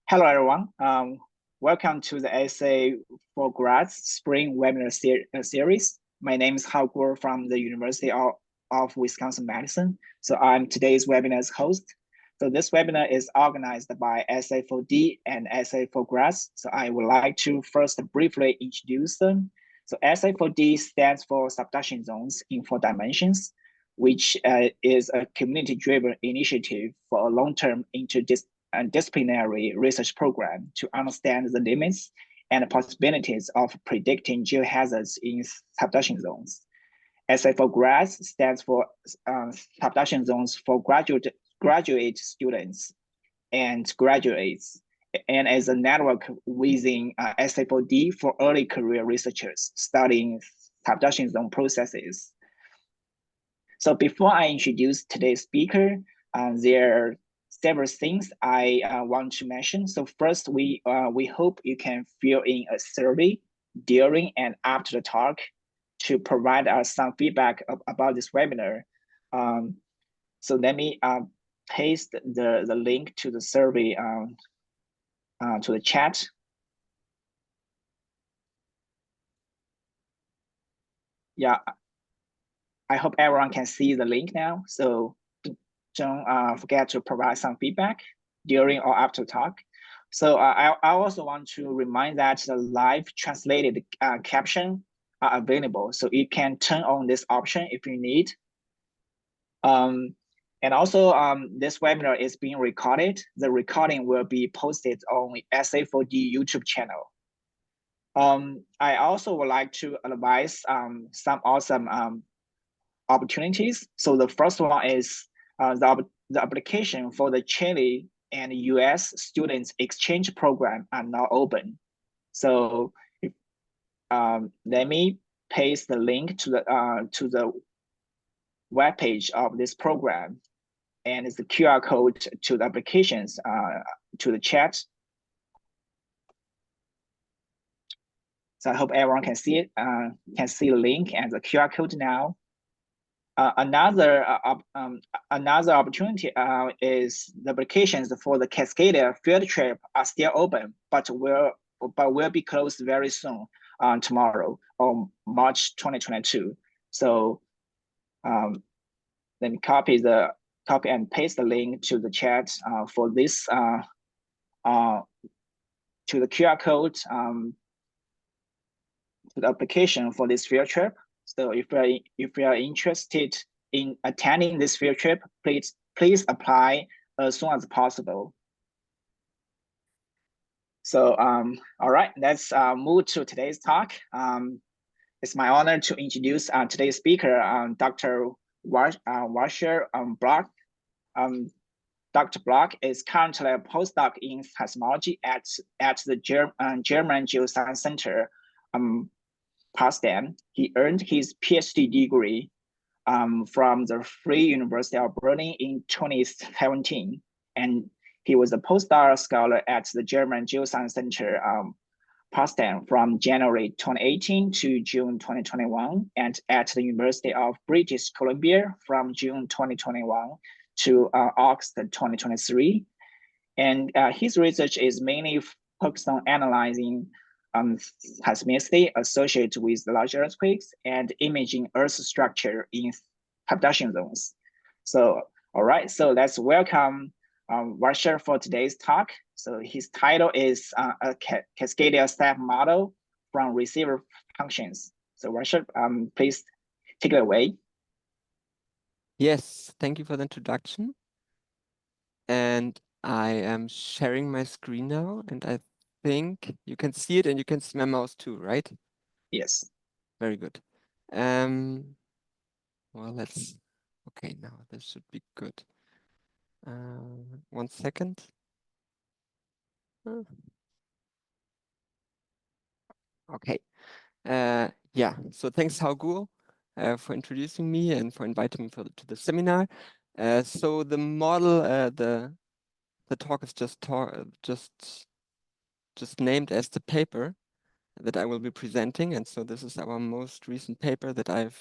Hello, everyone. Welcome to the SZ4Grads Spring Webinar Series. My name is Hao Guo from the University of Wisconsin-Madison. So I'm today's webinar's host. So this webinar is organized by SZ4D and SZ4Grads. So I would like to first briefly introduce them. So SZ4D stands for Subduction Zones in 4 Dimensions, which is a community-driven initiative for a long-term interdisciplinary research program to understand the limits and possibilities of predicting geohazards in subduction zones. SZ4Grads stands for subduction zones for graduate students and graduates, and as a network within SZ4D for early career researchers studying subduction zone processes. So before I introduce today's speaker, there are several things I want to mention. So first, we hope you can fill in a survey during and after the talk to provide us some feedback about this webinar. So let me paste the link to the survey to the chat. Yeah, I hope everyone can see the link now. So don't forget to provide some feedback during or after talk. So I also want to remind that the live translated caption are available. So you can turn on this option if you need. And also this webinar is being recorded. The recording will be posted on SZ4D YouTube channel. I also would like to advise some awesome opportunities. So the first one is the application for the Chile and US students exchange program are now open. So let me paste the link to the webpage of this program, and it's the QR code to the applications to the chat. So I hope everyone can see it, can see the link and the QR code now. Another opportunity is the applications for the Cascadia field trip are still open, but will be closed very soon tomorrow on March 2022. So let me copy and paste the link to the chat for this to the QR code to the application for this field trip. So if you are interested in attending this field trip, please apply as soon as possible. So all right, let's move to today's talk. It's my honor to introduce today's speaker, Dr. Wasja Bloch. Dr. Bloch is currently a postdoc in seismology at the German Geoscience Center, Potsdam. He earned his PhD degree from the Free University of Berlin in 2017, and he was a postdoc scholar at the German Geoscience Center, Potsdam from January 2018 to June 2021, and at the University of British Columbia from June 2021 to August 2023. And his research is mainly focused on analyzing seismicity associated with large earthquakes and imaging Earth structure in subduction zones. So, all right, so let's welcome Wasja for today's talk. So his title is a Cascadia Slab model from receiver functions. So Wasja, please take it away. Yes, thank you for the introduction. And I am sharing my screen now, and I think you can see it and you can see my mouse too, right? Yes. Very good. Well, okay, now this should be good. 1 second. Okay. Yeah, so thanks, Hao Guo, for introducing me and for inviting me to the seminar. So the model, the talk is just named as the paper that I will be presenting, and so this is our most recent paper that I've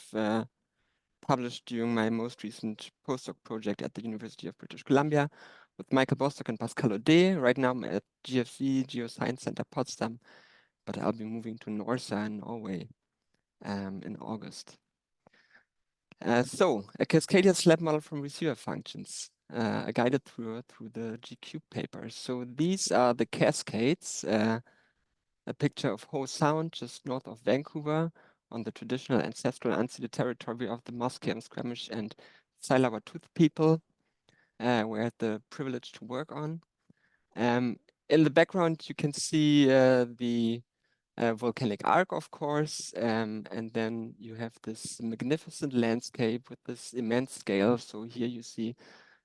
published during my most recent postdoc project at the University of British Columbia with Michael Bostock and Pascal Audet. Right now I'm at GFC, Geoscience Center Potsdam, but I'll be moving to Norsa in Norway in August. So a Cascadia slab model from receiver functions, a guided through the GQ paper. So these are the cascades, a picture of Ho Sound just north of Vancouver on the traditional ancestral unceded territory of the Musqueam, Squamish and Tsleil-Waututh people, where I had the privilege to work on. In the background, you can see the volcanic arc, of course, and then you have this magnificent landscape with this immense scale. So here you see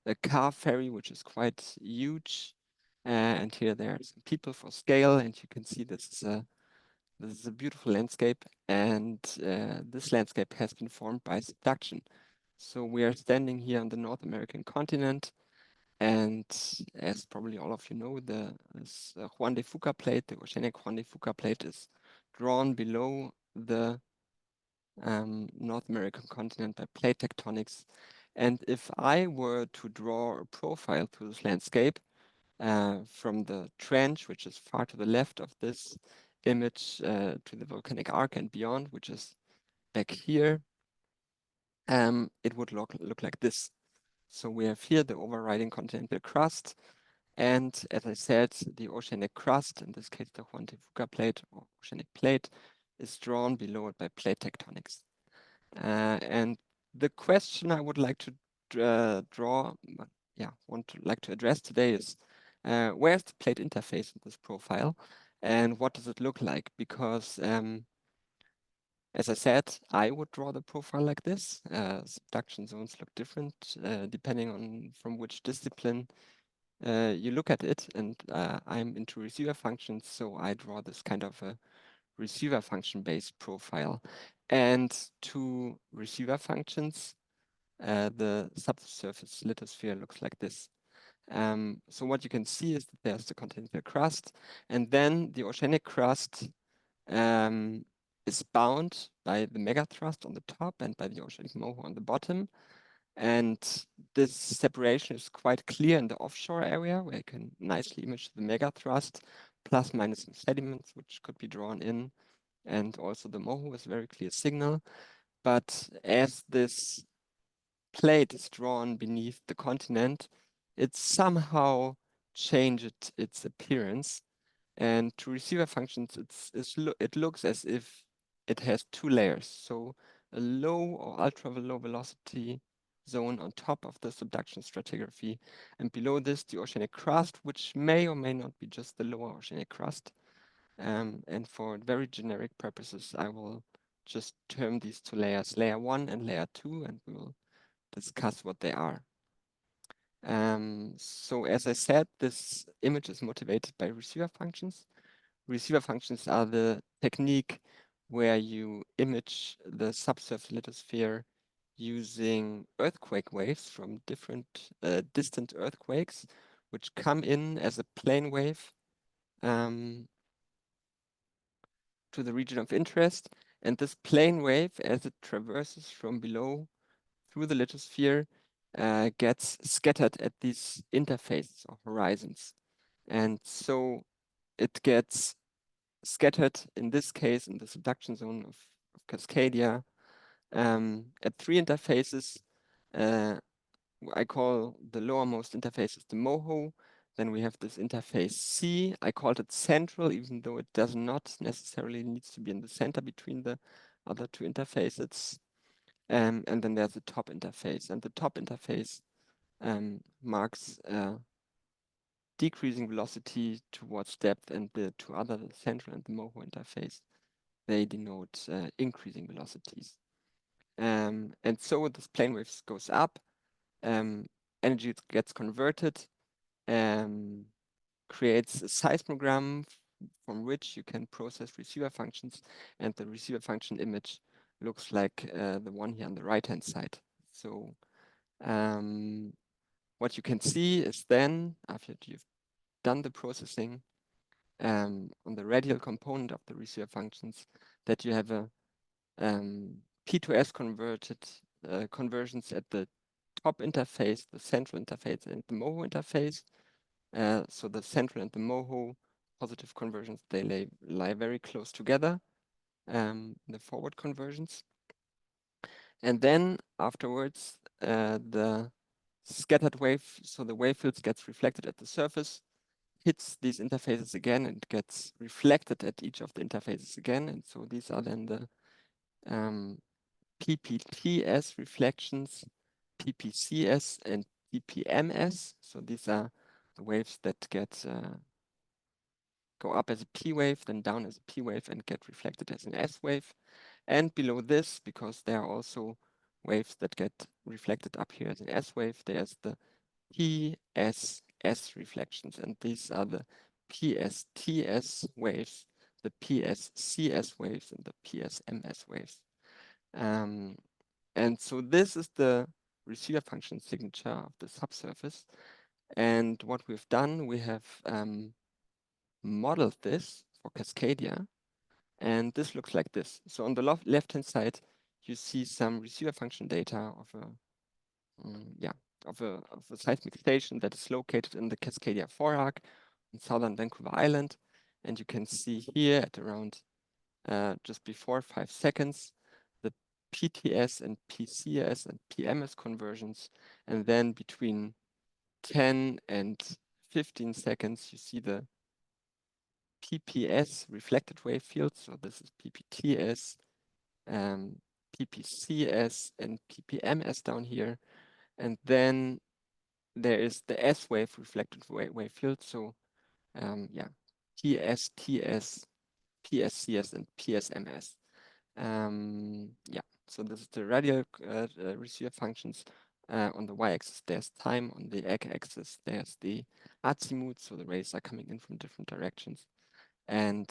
a car ferry, which is quite huge, and here there are some people for scale, and you can see this is a beautiful landscape, and this landscape has been formed by subduction. So we are standing here on the North American continent, and as probably all of you know, the Juan de Fuca plate, the oceanic Juan de Fuca plate, is drawn below the North American continent by plate tectonics. And if I were to draw a profile to this landscape from the trench, which is far to the left of this image, to the volcanic arc and beyond, which is back here, it would look like this. So we have here the overriding continental crust, and as I said, the oceanic crust, in this case the Juan de Fuca plate or oceanic plate, is drawn below it by plate tectonics. And the question I would like to like to address today is, where's the plate interface in this profile, and what does it look like? Because as I said, I would draw the profile like this. Subduction zones look different depending on from which discipline you look at it, and I'm into receiver functions, so I draw this kind of a receiver function based profile. And to receiver functions, the subsurface lithosphere looks like this. So what you can see is that there's the continental crust, and then the oceanic crust is bound by the megathrust on the top and by the oceanic moho on the bottom. And this separation is quite clear in the offshore area, where you can nicely image the megathrust, plus minus some sediments, which could be drawn in. And also the moho is a very clear signal. But as this plate is drawn beneath the continent, it somehow changed its appearance. And to receiver functions, it looks as if it has two layers. So a low or ultra low velocity zone on top of the subduction stratigraphy, and below this the oceanic crust, which may or may not be just the lower oceanic crust. And for very generic purposes, I will just term these two layers layer 1 and layer 2, and we will discuss what they are. So as I said, this image is motivated by receiver functions. Receiver functions are the technique where you image the subsurface lithosphere using earthquake waves from different distant earthquakes, which come in as a plane wave to the region of interest. And this plane wave, as it traverses from below through the lithosphere, gets scattered at these interfaces or horizons. And so it gets scattered, in this case, in the subduction zone of Cascadia, at three interfaces. I call the lowermost interfaces the moho. Then we have this interface C. I called it central, even though it does not necessarily needs to be in the center between the other two interfaces. And then there's the top interface. And the top interface marks decreasing velocity towards depth, and the two other, the central and the moho interface, they denote increasing velocities. And so this plane wave goes up, energy gets converted, creates a seismogram from which you can process receiver functions, and the receiver function image looks like the one here on the right-hand side. So what you can see is then, after you've done the processing on the radial component of the receiver functions, that you have a P2S converted conversions at the top interface, the central interface, and the MOHO interface. So the central and the MOHO positive conversions, they lie very close together, the forward conversions. And then afterwards, the scattered wave, so the wave fields gets reflected at the surface, hits these interfaces again, and gets reflected at each of the interfaces again. And so these are then the PPTS reflections, PPCS, and PPMS. So these are the waves that get go up as a P wave, then down as a P wave, and get reflected as an S wave. And below this, because there are also waves that get reflected up here as an S wave, there's the PSS reflections, and these are the PSTS waves, the PSCS waves, and the PSMS waves. And so this is the receiver function signature of the subsurface. And what we've done, we have modeled this for Cascadia, and this looks like this. So on the left-hand side, you see some receiver function data of a seismic station that is located in the Cascadia forearc in southern Vancouver Island. And you can see here at around just before 5 seconds, the PTS and PCS and PMS conversions. And then between 10 and 15 seconds, you see the PPS reflected wave field. So this is PPTS, PPCS, and PPMS down here. And then there is the S wave reflected wave field. So PSTS, PSCS, and PSMS. So this is the radial receiver functions. On the y-axis, there's time. On the x-axis, there's the azimuth. So the rays are coming in from different directions. And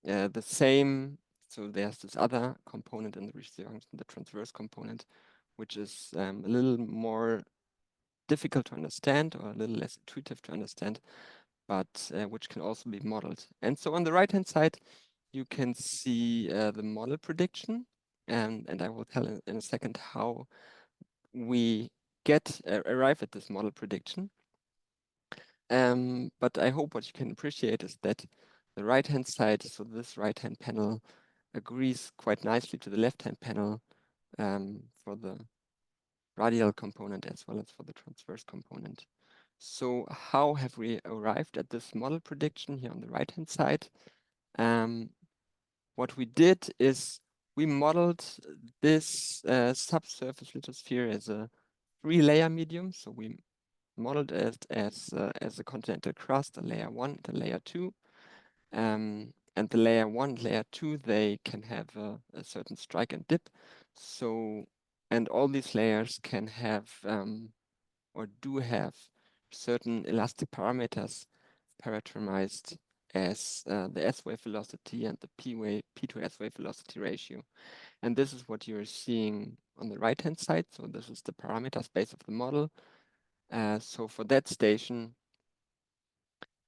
the same, so there's this other component in the receiver function, the transverse component, which is a little more difficult to understand or a little less intuitive to understand, but which can also be modeled. And so on the right-hand side, you can see the model prediction, and I will tell in a second how we arrive at this model prediction. But I hope what you can appreciate is that the right-hand side, so this right-hand panel, agrees quite nicely to the left-hand panel for the radial component as well as for the transverse component. So how have we arrived at this model prediction here on the right-hand side? What we did is we modeled this subsurface lithosphere as a 3-layer medium. So we modeled it as a continental crust, a layer 1 and a layer 2. And the layer 1, layer 2, they can have a certain strike and dip. So, and all these layers can have or do have certain elastic parameters parameterized as the S-wave velocity and the P to S-wave velocity ratio. And this is what you're seeing on the right-hand side. So this is the parameter space of the model. So for that station,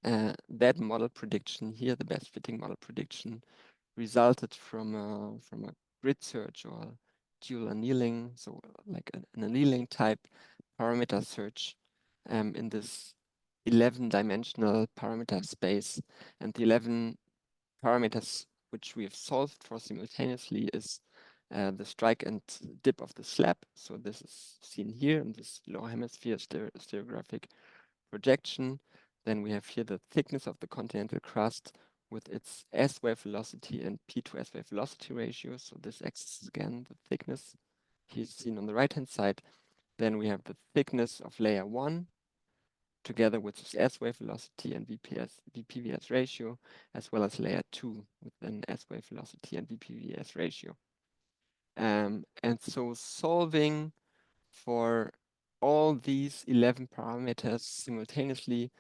that model prediction here, the best fitting model prediction, resulted from a grid search or dual annealing, so like an annealing type parameter search in this 11-dimensional parameter space. And the 11 parameters which we have solved for simultaneously is the strike and dip of the slab. So this is seen here in this lower hemisphere stereographic projection. Then we have here the thickness of the continental crust with its S-wave velocity and P to S-wave velocity ratio. So this axis is again the thickness here seen on the right-hand side. Then we have the thickness of layer 1 together with its S-wave velocity and VPVS ratio, as well as layer 2 with an S-wave velocity and VPVS ratio. And so solving for all these 11 parameters simultaneously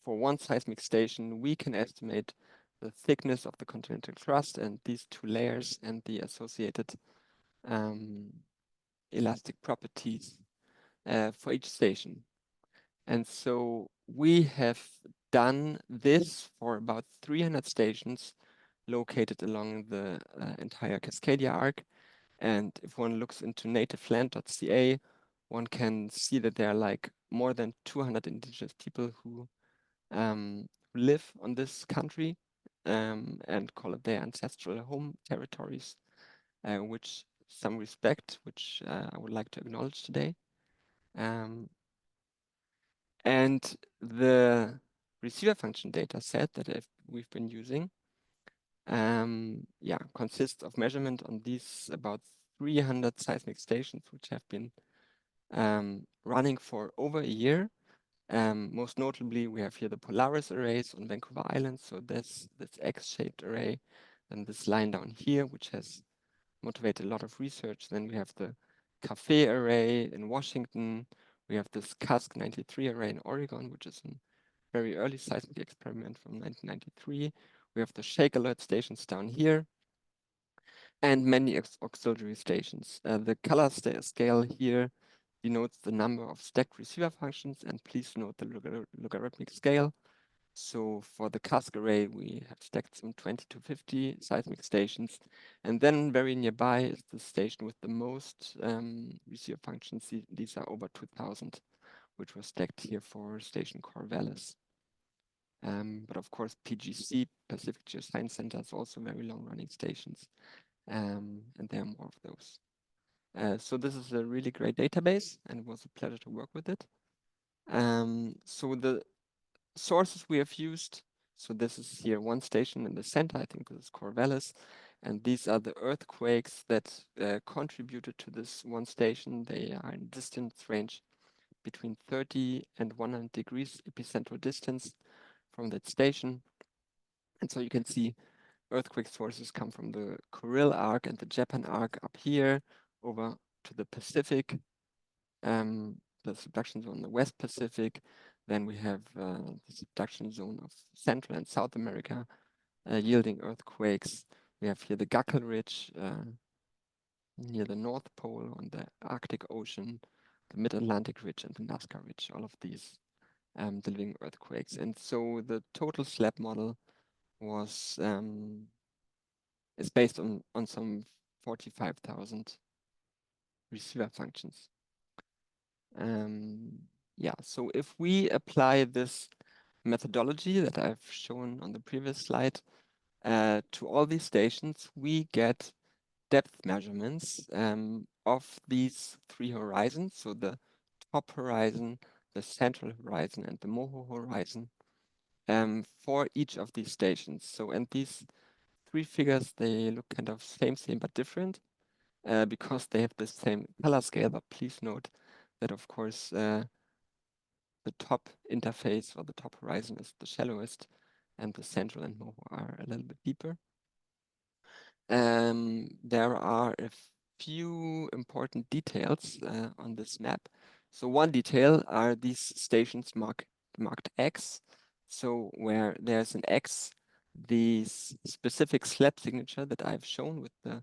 for one seismic station, we can estimate the thickness of the continental crust and these 2 layers and the associated elastic properties for each station. And so we have done this for about 300 stations located along the entire Cascadia arc. And if one looks into nativeland.ca, one can see that there are like more than 200 indigenous people who live on this country and call it their ancestral home territories, which some respect, which I would like to acknowledge today. And the receiver function data set that we've been using consists of measurement on these about 300 seismic stations, which have been running for over a year. Most notably, we have here the Polaris arrays on Vancouver Island. So this X-shaped array, and this line down here, which has motivated a lot of research. Then we have the Cafe array in Washington. We have this Casc 93 array in Oregon, which is a very early seismic experiment from 1993. We have the Shake Alert stations down here, and many auxiliary stations. The color scale here denotes the number of stacked receiver functions, and please note the logarithmic scale. So for the Casc array, we have stacked some 20 to 50 seismic stations. And then very nearby is the station with the most receiver functions. These are over 2,000, which were stacked here for station Corvallis. But of course, PGC, Pacific Geoscience Center, is also very long-running stations. And there are more of those. So this is a really great database, and it was a pleasure to work with it. So the sources we have used, so this is here one station in the center, I think this is Corvallis, and these are the earthquakes that contributed to this one station. They are in distance range between 30 and 100 degrees epicentral distance from that station. And so you can see earthquake sources come from the Kuril Arc and the Japan Arc up here over to the Pacific, the subduction zone in the West Pacific. Then we have the subduction zone of Central and South America yielding earthquakes. We have here the Gackel Ridge near the North Pole on the Arctic Ocean, the Mid-Atlantic Ridge and the Nazca Ridge, all of these delivering earthquakes. And so the total slab model was is based on some 45,000 receiver functions. So if we apply this methodology that I've shown on the previous slide to all these stations, we get depth measurements of these three horizons. So the top horizon, the central horizon, and the Moho horizon for each of these stations. So, and these three figures, they look kind of same, but different because they have the same color scale. But please note that, of course, the top interface or the top horizon is the shallowest, and the central and Moho are a little bit deeper. There are a few important details on this map. So one detail are these stations marked X. So where there's an X, the specific slab signature that I've shown with the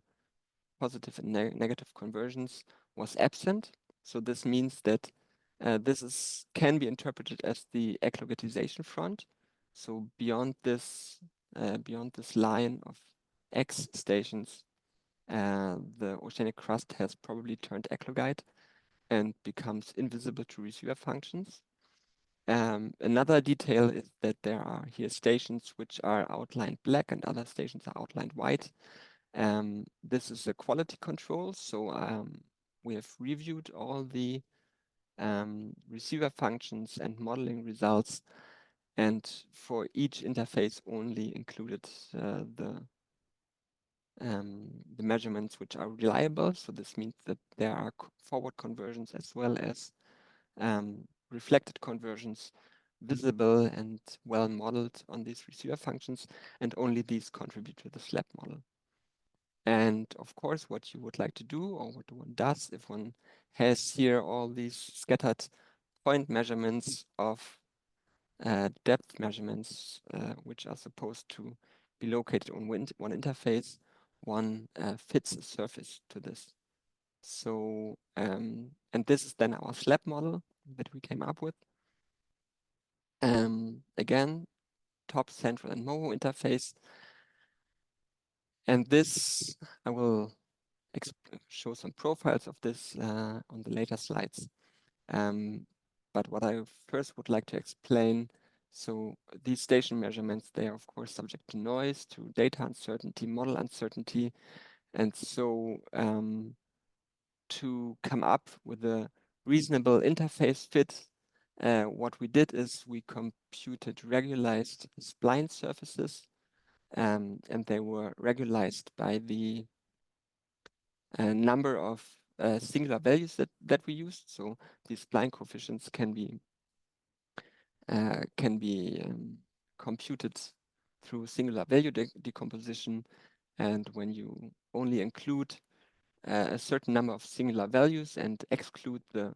positive and negative conversions was absent. So this means that this can be interpreted as the eclogatization front. So beyond this line of X stations, the oceanic crust has probably turned eclogate and becomes invisible to receiver functions. Another detail is that there are here stations which are outlined black and other stations are outlined white. This is a quality control. So we have reviewed all the receiver functions and modeling results, and for each interface only included the measurements which are reliable. So this means that there are forward conversions as well as reflected conversions visible and well modeled on these receiver functions, and only these contribute to the slab model. And of course, what you would like to do, or what one does, if one has here all these scattered point measurements of depth measurements, which are supposed to be located on one interface, one fits a surface to this. So, and this is then our slab model that we came up with. Again, top, central, and Moho interface. And this I will show some profiles of this on the later slides. But what I first would like to explain, so these station measurements, they are of course subject to noise, to data uncertainty, model uncertainty. And so to come up with a reasonable interface fit, what we did is we computed regularized spline surfaces, and they were regularized by the number of singular values that we used. So these spline coefficients can be computed through singular value decomposition, and when you only include a certain number of singular values and exclude the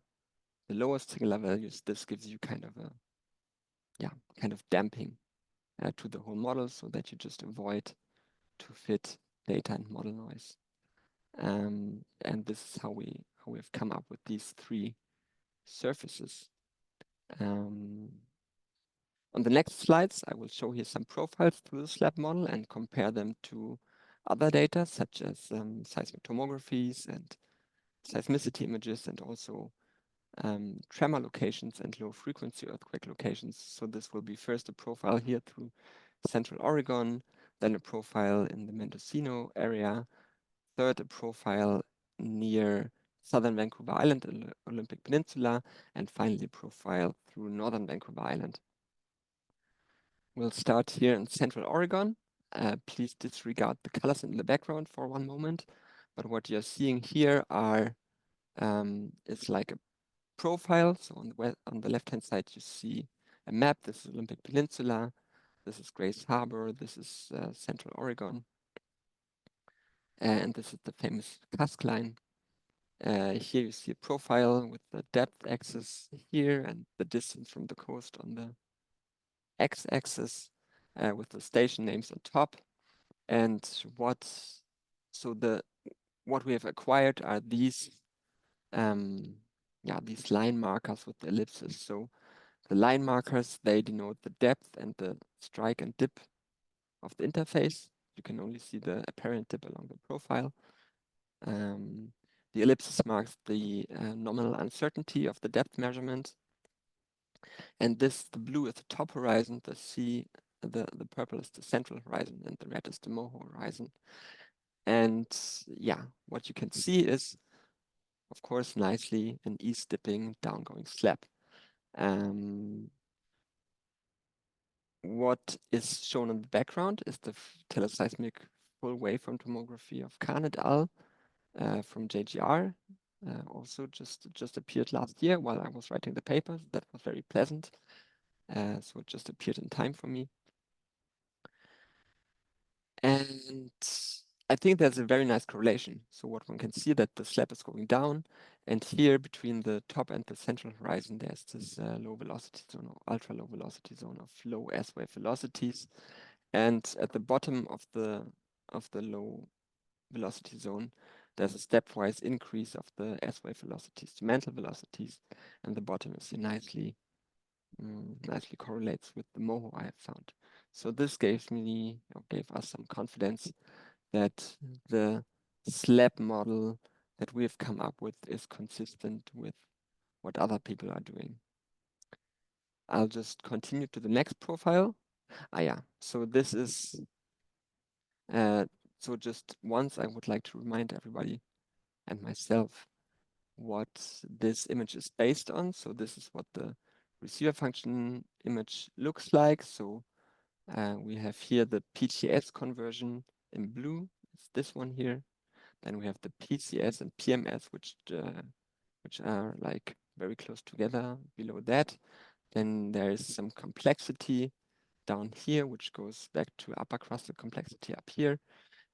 lowest singular values, this gives you kind of a damping to the whole model, so that you just avoid to fit data and model noise. And this is how we have come up with these three surfaces. On the next slides, I will show here some profiles through the Slab model and compare them to other data, such as seismic tomographies and seismicity images, and also tremor locations and low frequency earthquake locations. So this will be first a profile here through Central Oregon, then a profile in the Mendocino area, third a profile near Southern Vancouver Island, Olympic Peninsula, and finally a profile through Northern Vancouver Island. We'll start here in Central Oregon. Please disregard the colors in the background for one moment. But what you're seeing here are is like a profile. So on the left-hand side, you see a map. This is Olympic Peninsula. This is Grace Harbor. This is Central Oregon. And this is the famous Casc line. Here you see a profile with the depth axis here and the distance from the coast on the x-axis, with the station names on top. And what we have acquired are these these line markers with the ellipses. So the line markers, they denote the depth and the strike and dip of the interface. You can only see the apparent dip along the profile. The ellipsis marks the nominal uncertainty of the depth measurement. And the blue is the top horizon, the purple is the central horizon, and the red is the MOHO horizon. And yeah, what you can see is, of course, nicely an east dipping downgoing slab. What is shown in the background is the teleseismic full waveform tomography of Khan et al. From JGR. Also just appeared last year while I was writing the paper. That was very pleasant. So it just appeared in time for me. And I think there's a very nice correlation. So what one can see that the slab is going down, and here between the top and the central horizon, there's this low velocity zone or ultra low velocity zone of low S-wave velocities. And at the bottom of the low velocity zone, there's a stepwise increase of the S-wave velocities to mantle velocities, and the bottom is nicely correlates with the MOHO I have found. So this gave us some confidence that the Slab model that we have come up with is consistent with what other people are doing. I'll just continue to the next profile. So this is, so just once I would like to remind everybody and myself what this image is based on. So this is what the receiver function image looks like. So we have here the PTS conversion in blue. It's this one here. Then we have the PCS and PMS, which are like very close together below that. Then there is some complexity down here, which goes back to upper crustal complexity up here.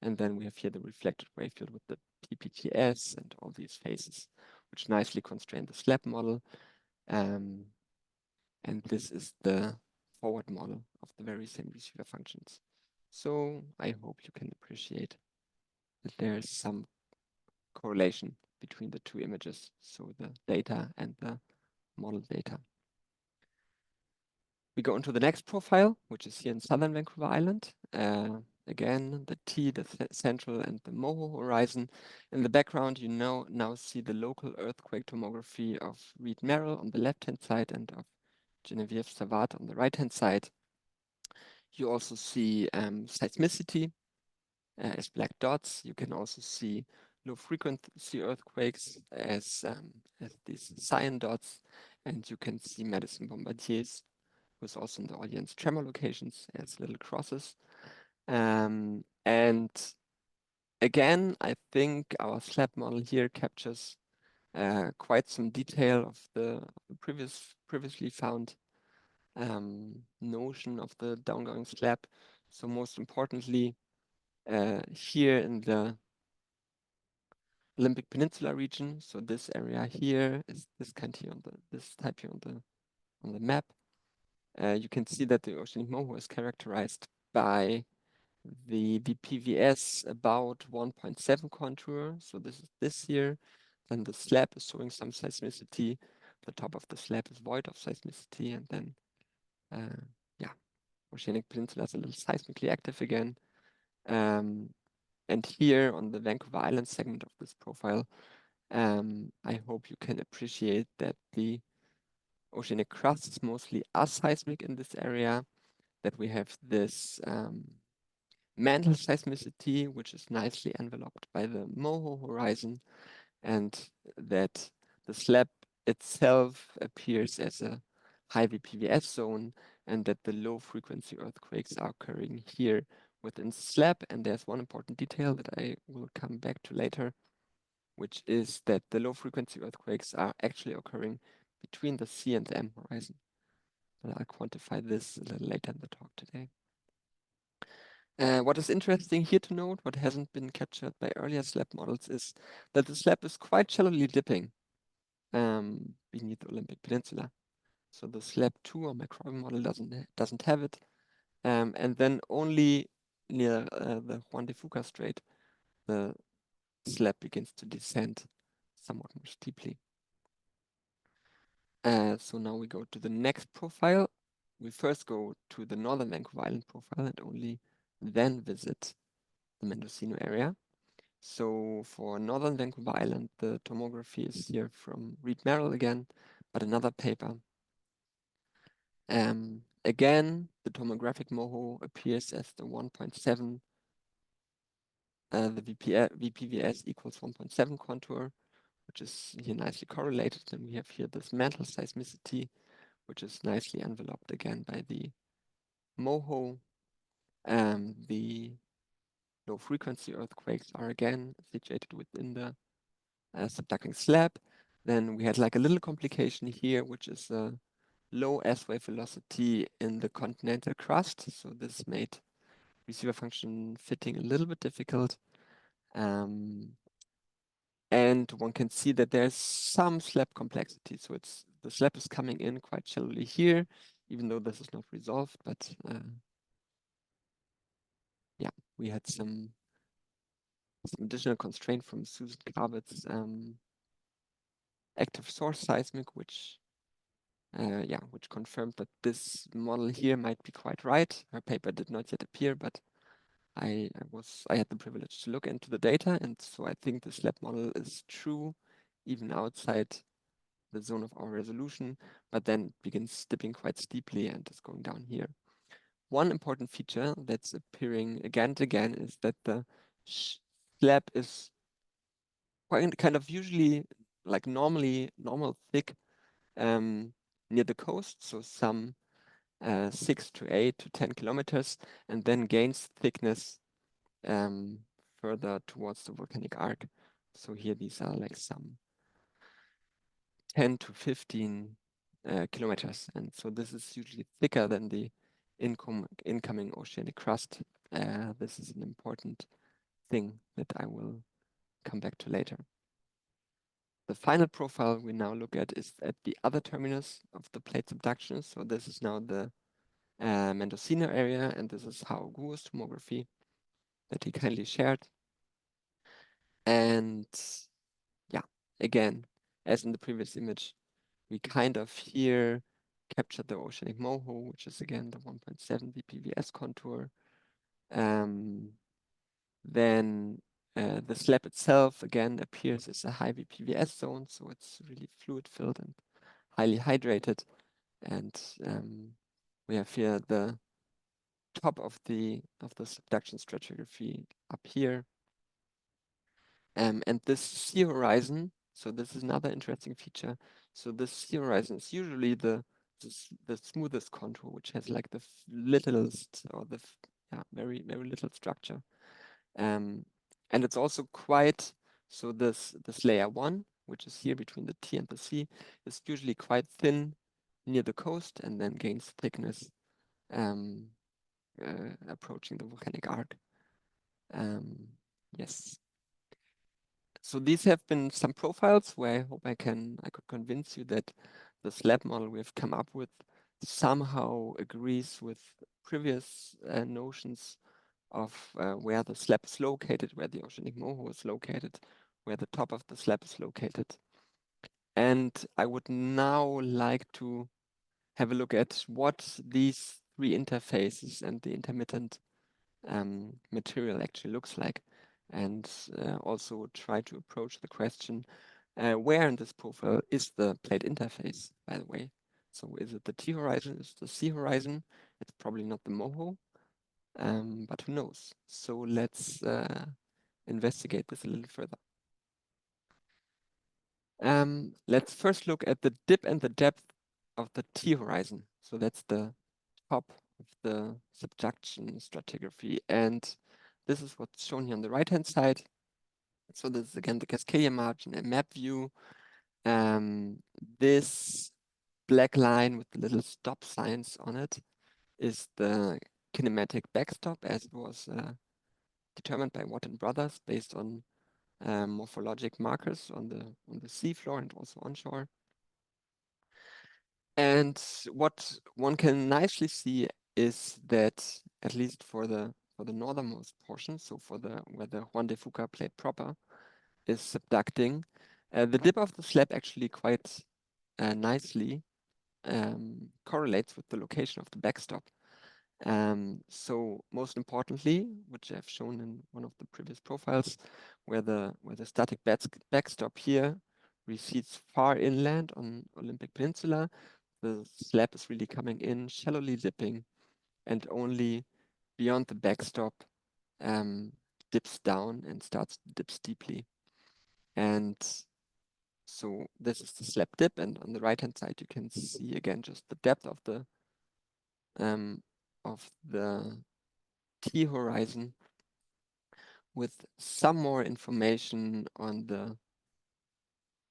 And then we have here the reflected wave field with the PPTS and all these phases, which nicely constrain the Slab model. And this is the forward model of the very same receiver functions. So I hope you can appreciate that there is some correlation between the two images, so the data and the model data. We go into the next profile, which is here in Southern Vancouver Island. again, the T, the central, and the Moho horizon. In the background, you now see the local earthquake tomography of Reed Merrill on the left-hand side and of Genevieve Savard on the right-hand side. You also see seismicity as black dots. You can also see low frequency earthquakes as these cyan dots, and you can see Madison Bombardiers, who's also in the audience, tremor locations as little crosses. And again, I think our SLAB model here captures quite some detail of the previously found notion of the downgoing slab. So most importantly, here in the Olympic Peninsula region, so this area here is this kind here on this type here on the map. You can see that the oceanic moho is characterized by the VPVS about 1.7 contour. So this is this here. Then the slab is showing some seismicity. The top of the slab is void of seismicity, and then yeah, Oceanic Peninsula is a little seismically active again. And here on the Vancouver Island segment of this profile, I hope you can appreciate that the oceanic crust is mostly aseismic in this area, that we have this mantle seismicity, which is nicely enveloped by the Moho horizon, and that the slab itself appears as a high VPVS zone, and that the low frequency earthquakes are occurring here within slab. And there's one important detail that I will come back to later, which is that the low frequency earthquakes are actually occurring between the C and the M horizon. But I'll quantify this a little later in the talk today. What is interesting here to note, what hasn't been captured by earlier slab models, is that the slab is quite shallowly dipping beneath the Olympic Peninsula. So the slab 2 on my Croydon model doesn't have it. And then only near the Juan de Fuca Strait, the slab begins to descend somewhat more steeply. So now we go to the next profile. We first go to the northern Vancouver Island profile and only then visit the Mendocino area. So for northern Vancouver Island, the tomography is here from Reed Merrill again, but another paper. Again, the tomographic MOHO appears as the 1.7, the VPVS equals 1.7 contour, which is here nicely correlated. And we have here this mantle seismicity, which is nicely enveloped again by the MOHO. The low frequency earthquakes are again situated within the subducting slab. Then we had like a little complication here, which is a low S-wave velocity in the continental crust. So this made receiver function fitting a little bit difficult. And one can see that there's some slab complexity. So the slab is coming in quite shallowly here, even though this is not resolved. But yeah, we had some additional constraint from Susan Garbett's active source seismic, which confirmed that this model here might be quite right. Her paper did not yet appear, but I had the privilege to look into the data, and so I think the SLAB model is true even outside the zone of our resolution, but then it begins dipping quite steeply and is going down here. One important feature that's appearing again and again is that the slab is quite kind of usually like normal thick near the coast, so some 6 to 8 to 10 kilometers, and then gains thickness further towards the volcanic arc. So here these are like some 10 to 15 kilometers, and so this is usually thicker than the incoming oceanic crust. This is an important thing that I will come back to later. The final profile we now look at is at the other terminus of the plate subduction. So this is now the Mendocino area, and this is Hao Guo's tomography that he kindly shared. And yeah, again, as in the previous image, we kind of here captured the oceanic moho, which is again the 1.7 VPVS contour. Then the slab itself again appears as a high VPVS zone, so it's really fluid filled and highly hydrated. And we have here the top of the subduction stratigraphy up here. And this sea horizon, so this is another interesting feature. So this sea horizon is usually the smoothest contour, which has like the littlest or the very little structure. And it's also quite, so this layer 1, which is here between the T and the C, is usually quite thin near the coast and then gains thickness approaching the volcanic arc. Yes. So these have been some profiles where I hope I could convince you that the slab model we have come up with somehow agrees with previous notions of where the slab is located, where the oceanic moho is located, where the top of the slab is located. And I would now like to have a look at what these three interfaces and the intermittent material actually looks like, and also try to approach the question, where in this profile is the plate interface, by the way? So is it the T horizon, is it the C horizon? It's probably not the moho, but who knows? So let's investigate this a little further. Let's first look at the dip and the depth of the T horizon. So that's the top of the subduction stratigraphy. And this is what's shown here on the right-hand side. So this is again the Cascadia margin, a map view. This black line with the little stop signs on it is the kinematic backstop as it was determined by Watt and Brothers based on morphologic markers on the seafloor and also onshore. And what one can nicely see is that, at least for the northernmost portion, so where the Juan de Fuca plate proper is subducting, the dip of the slab actually quite nicely correlates with the location of the backstop. So most importantly, which I've shown in one of the previous profiles, where the static backstop here recedes far inland on Olympic Peninsula, the slab is really coming in, shallowly dipping, and only beyond the backstop dips down and starts to dip steeply. And so this is the slab dip, and on the right-hand side you can see again just the depth of the T horizon with some more information on the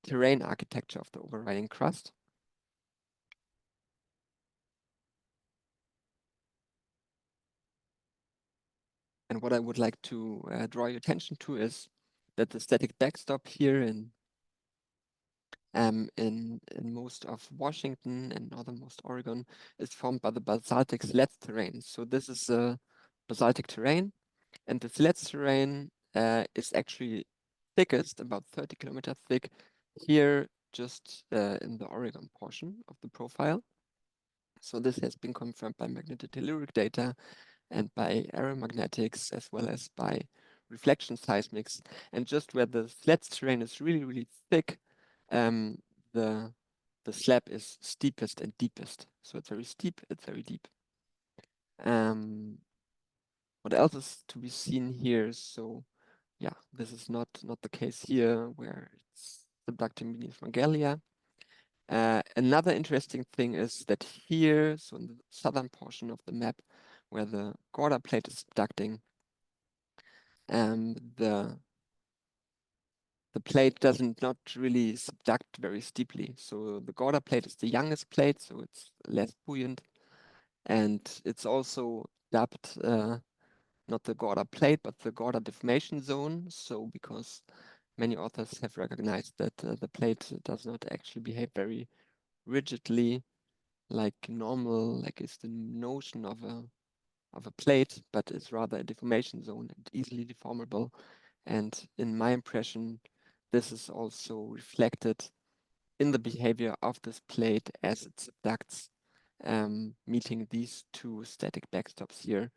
terrain architecture of the overriding crust. And what I would like to draw your attention to is that the static backstop here in most of Washington and northernmost Oregon is formed by the basaltic slats terrain. So this is a basaltic terrain, and the slats terrain is actually thickest, about 30 kilometers thick, here just in the Oregon portion of the profile. So this has been confirmed by magnetotelluric data and by aeromagnetics, as well as by reflection seismics. And just where the slats terrain is really, really thick, the slab is steepest and deepest. So it's very steep, it's very deep. What else is to be seen here? So yeah, this is not the case here where it's subducting beneath Mangalia. Another interesting thing is that here, so in the southern portion of the map, where the Gorda plate is subducting, the plate doesn't not really subduct very steeply. So the Gorda plate is the youngest plate, so it's less buoyant, and it's also dubbed not the Gorda plate, but the Gorda deformation zone. So because many authors have recognized that the plate does not actually behave very rigidly like normal, like is the notion of a plate, but it's rather a deformation zone and easily deformable. And in my impression, this is also reflected in the behavior of this plate as it subducts, meeting these two static backstops here.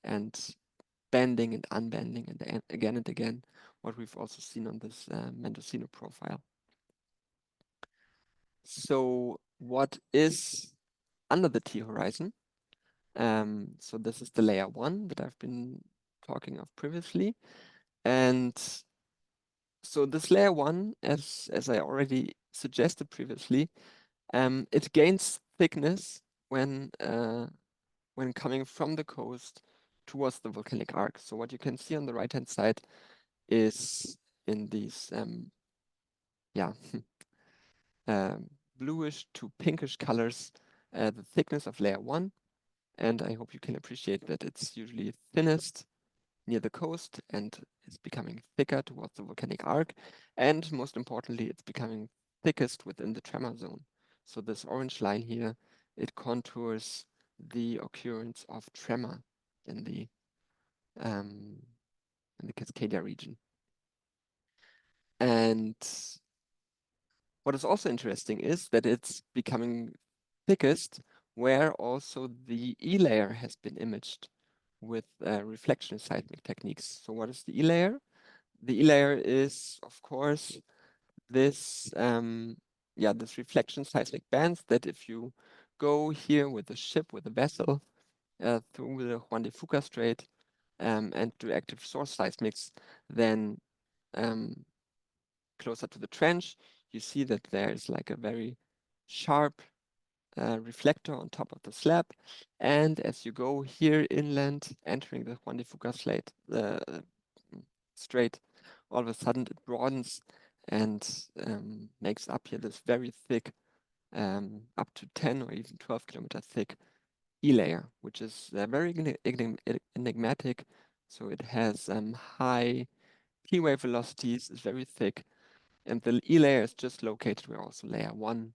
And bending and unbending, and again, what we've also seen on this Mendocino profile. So what is under the T horizon? So this is the layer 1 that I've been talking of previously. And so this layer 1, as I already suggested previously, it gains thickness when coming from the coast towards the volcanic arc. So what you can see on the right-hand side is in these bluish to pinkish colors, the thickness of layer 1. And I hope you can appreciate that it's usually thinnest near the coast and it's becoming thicker towards the volcanic arc. And most importantly, it's becoming thickest within the tremor zone. So this orange line here, it contours the occurrence of tremor in the Cascadia region. And what is also interesting is that it's becoming thickest where also the E layer has been imaged with reflection seismic techniques. So what is the E layer? The E layer is, of course, this this reflection seismic bands that if you go here with a ship, with a vessel, through the Juan de Fuca Strait and do active source seismics, then closer to the trench, you see that there is like a very sharp reflector on top of the slab. And as you go here inland, entering the Juan de Fuca Strait, all of a sudden it broadens and makes up here this very thick, up to 10 or even 12 kilometer thick E layer, which is very enigmatic. So it has high P wave velocities, is very thick, and the E layer is just located where also layer 1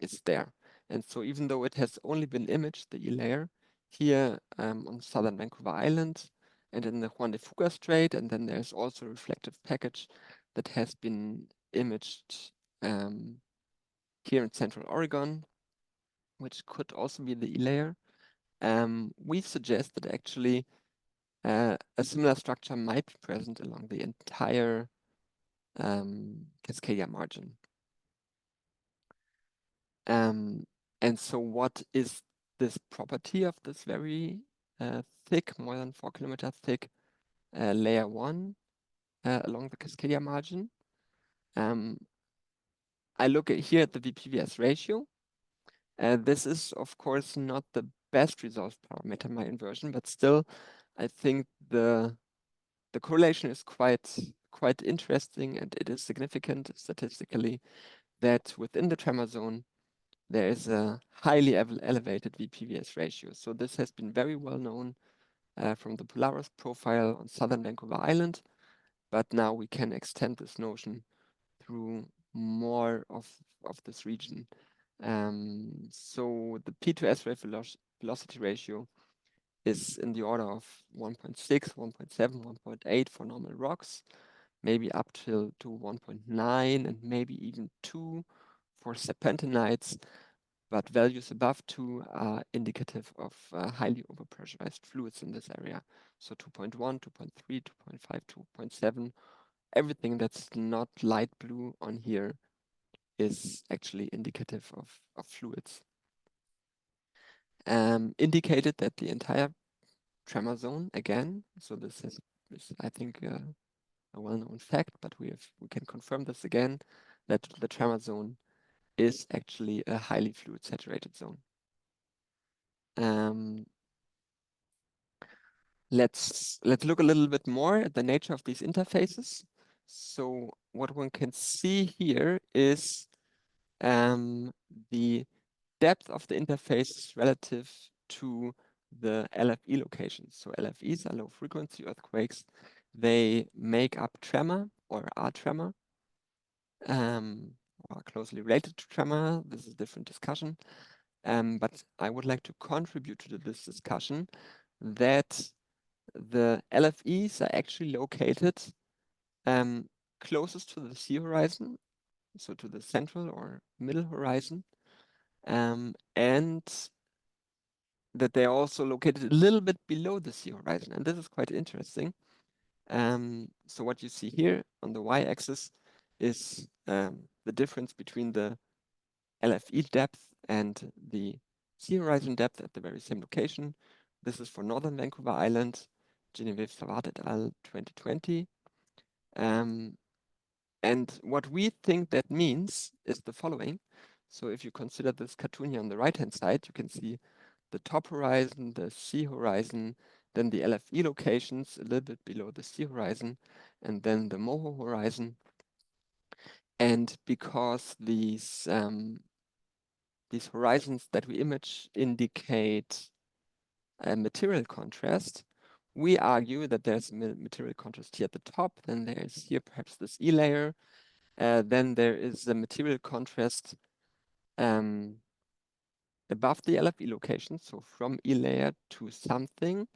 is there. And so even though it has only been imaged, the E layer, here on southern Vancouver Island and in the Juan de Fuca Strait, and then there's also a reflective package that has been imaged here in Central Oregon, which could also be the E layer. We suggest that actually a similar structure might be present along the entire Cascadia margin. And so what is this property of this very thick, more than 4 kilometer thick layer 1 along the Cascadia margin? I look here at the VPVS ratio. This is, of course, not the best resolved parameter in my inversion, but still, I think the correlation is quite interesting, and it is significant statistically that within the tremor zone, there is a highly elevated VPVS ratio. So this has been very well known from the Polaris profile on southern Vancouver Island, but now we can extend this notion through more of this region. So the P to S wave velocity ratio is in the order of 1.6, 1.7, 1.8 for normal rocks, maybe up to 1.9 and maybe even 2 for serpentinites, but values above 2 are indicative of highly overpressurized fluids in this area. So 2.1, 2.3, 2.5, 2.7, everything that's not light blue on here is actually indicative of fluids. Indicated that the entire tremor zone, again, so this is I think a well-known fact, but we can confirm this again, that the tremor zone is actually a highly fluid saturated zone. Let's look a little bit more at the nature of these interfaces. So what one can see here is the depth of the interface relative to the LFE locations. So LFEs are low frequency earthquakes. They make up tremor or are tremor, or closely related to tremor. This is a different discussion. But I would like to contribute to this discussion that the LFEs are actually located closest to the sea horizon, so to the central or middle horizon. And that they are also located a little bit below the sea horizon, and this is quite interesting. So what you see here on the y-axis is the difference between the LFE depth and the sea horizon depth at the very same location. This is for Northern Vancouver Island, Genevieve Savard et al. 2020. And what we think that means is the following. So if you consider this cartoon here on the right-hand side, you can see the top horizon, the sea horizon, then the LFE locations a little bit below the sea horizon, and then the MOHO horizon. And because these horizons that we image indicate a material contrast, we argue that there's material contrast here at the top, then there's here perhaps this E layer, then there is a material contrast above the LFE location, so from E layer to something,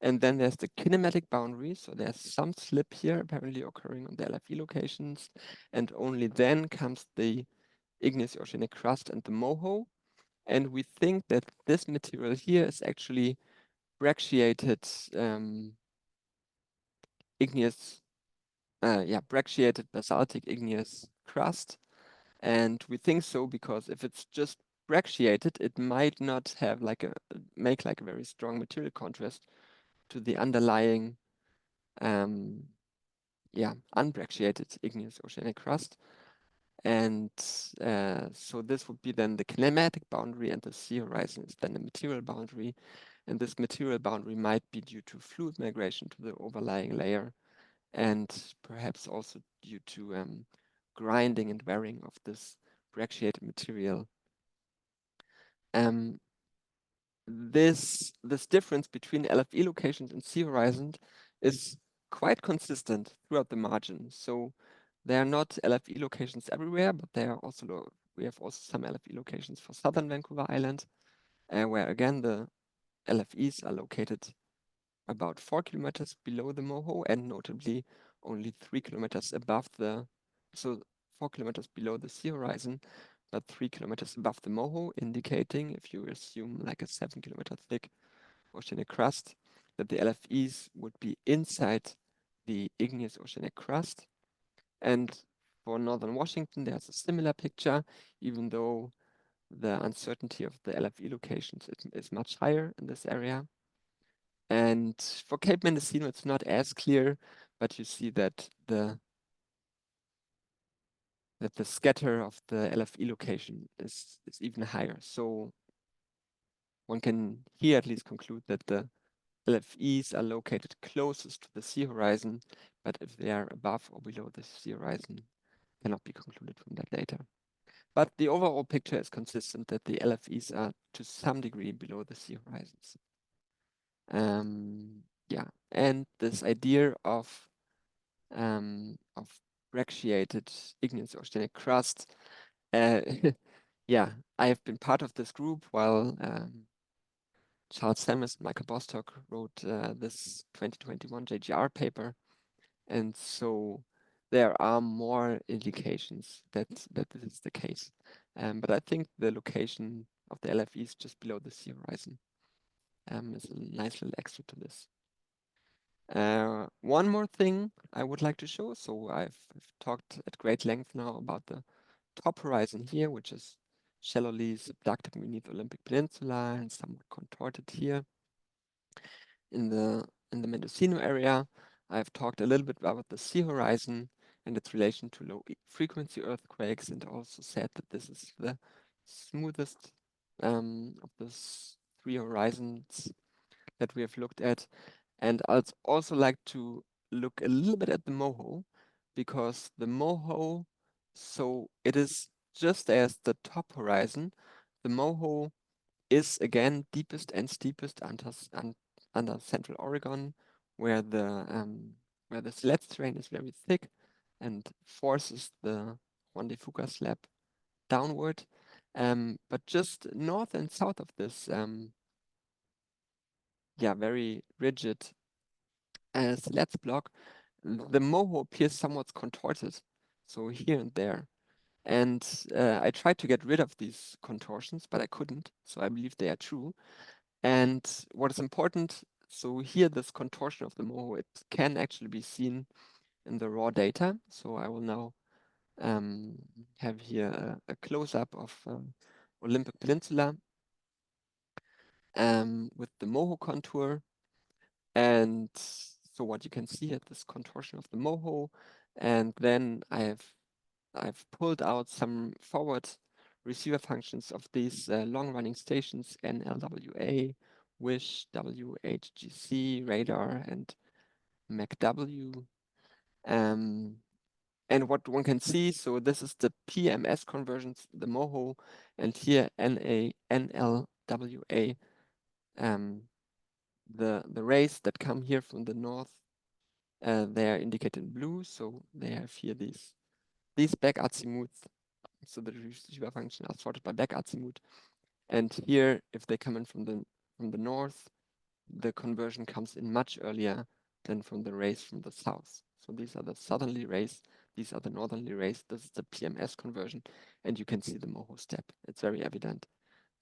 and then there's the kinematic boundary, so there's some slip here apparently occurring on the LFE locations, and only then comes the igneous oceanic crust and the MOHO, and we think that this material here is actually brecciated brecciated basaltic igneous crust. And we think so because if it's just brecciated, it might not have make a very strong material contrast to the underlying unbrecciated igneous oceanic crust. And so this would be then the kinematic boundary, and the sea horizon is then the material boundary. And this material boundary might be due to fluid migration to the overlying layer, and perhaps also due to grinding and wearing of this brecciated material. This difference between LFE locations and sea horizons is quite consistent throughout the margin. So there are not LFE locations everywhere, but we have also some LFE locations for Southern Vancouver Island, where again the LFEs are located about 4 kilometers below the MOHO, and notably only 3 kilometers above so 4 kilometers below the sea horizon, but 3 kilometers above the MOHO, indicating, if you assume like a 7-kilometer thick oceanic crust, that the LFEs would be inside the igneous oceanic crust. And for Northern Washington, there's a similar picture, even though the uncertainty of the LFE locations is much higher in this area. And for Cape Mendocino, it's not as clear, but you see that the scatter of the LFE location is even higher. So one can here at least conclude that the LFEs are located closest to the sea horizon, but if they are above or below the sea horizon, cannot be concluded from that data. But the overall picture is consistent that the LFEs are to some degree below the sea horizons. And this idea of brecciated igneous oceanic crust, I have been part of this group while Charles Samus and Michael Bostock wrote this 2021 JGR paper, and so there are more indications that this is the case. But I think the location of the LFEs just below the sea horizon is a nice little extra to this. One more thing I would like to show. So I've talked at great length now about the top horizon here, which is shallowly subducted beneath Olympic Peninsula and somewhat contorted here. In the Mendocino area, I've talked a little bit about the sea horizon and its relation to low frequency earthquakes, and also said that this is the smoothest of the 3 horizons that we have looked at. And I'd also like to look a little bit at the MOHO, because the MOHO, so it is just as the top horizon, the MOHO is again deepest and steepest under Central Oregon, where the slab terrain is very thick and forces the Juan de Fuca slab downward. But just north and south of this very rigid slats block, the MOHO appears somewhat contorted, so here and there. And I tried to get rid of these contortions, but I couldn't, so I believe they are true. And what is important, so here this contortion of the moho, it can actually be seen in the raw data. So I will now have here a close-up of Olympic Peninsula with the moho contour. And so what you can see at this contortion of the moho, and then I've pulled out some forward receiver functions of these long-running stations, NLWA, WISH, WHGC, radar, and MacW. And what one can see, so this is the PMS conversions, the moho, and here NLWA, the rays that come here from the north, they are indicated in blue, so they have here these back azimuth, so the receiver function are sorted by back azimuth. And here, if they come in from the north, the conversion comes in much earlier than from the rays from the south. So these are the southerly rays, these are the northerly rays. This is the PMS conversion, and you can see the moho step. It's very evident.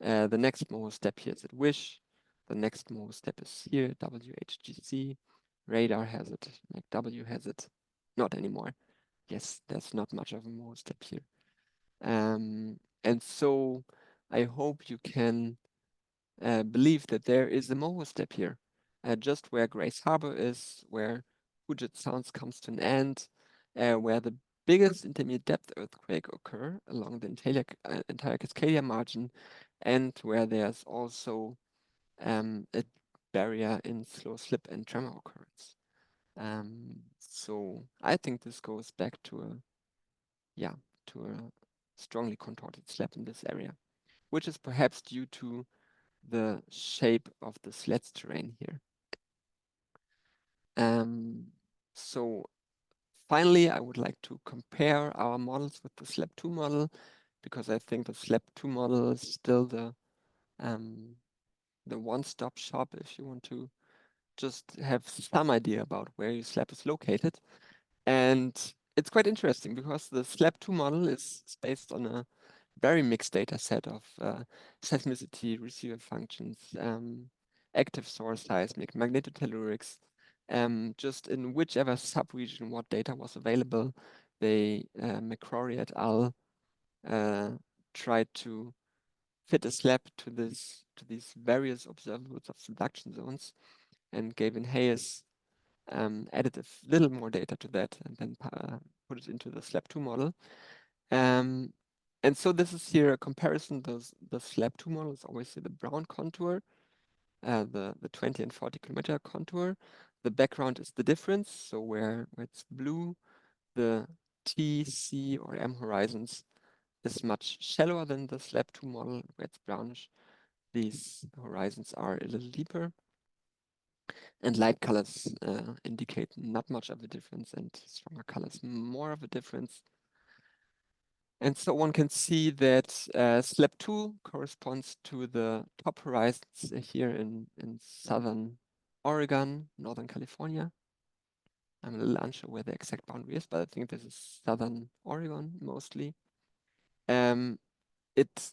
The next moho step here is at WISH. The next moho step is here, WHGC. Radar has it, MacW has it. Not anymore. Yes, there's not much of a moho step here. And so I hope you can believe that there is a moho step here, just where Grace Harbor is, where Puget Sound comes to an end, where the biggest intermediate depth earthquake occur along the entire Cascadia margin, and where there's also a barrier in slow slip and tremor occurrence. So I think this goes back to a strongly contorted slab in this area, which is perhaps due to the shape of the sledge terrain here. So finally, I would like to compare our models with the Slab 2 model, because I think the Slab 2 model is still the one-stop shop if you want to just have some idea about where your slab is located. And it's quite interesting because the Slab 2 model is based on a very mixed data set of seismicity, receiver functions, active source seismic, magnetotellurics, just in whichever subregion what data was available. They, McCrory et al., tried to fit a slab to these various observables of subduction zones, and Gavin Hayes added a little more data to that and then put it into the Slab 2 model. And so this is here a comparison. The Slab 2 model is always the brown contour, the 20 and 40 kilometer contour. The background is the difference. So where it's blue, the T, C, or M horizons is much shallower than the Slab 2 model, where it's brownish. These horizons are a little deeper. And light colors indicate not much of a difference, and stronger colors more of a difference. And so one can see that Slab 2 corresponds to the top horizons here in southern Oregon, Northern California. I'm a little unsure where the exact boundary is, but I think this is southern Oregon mostly. It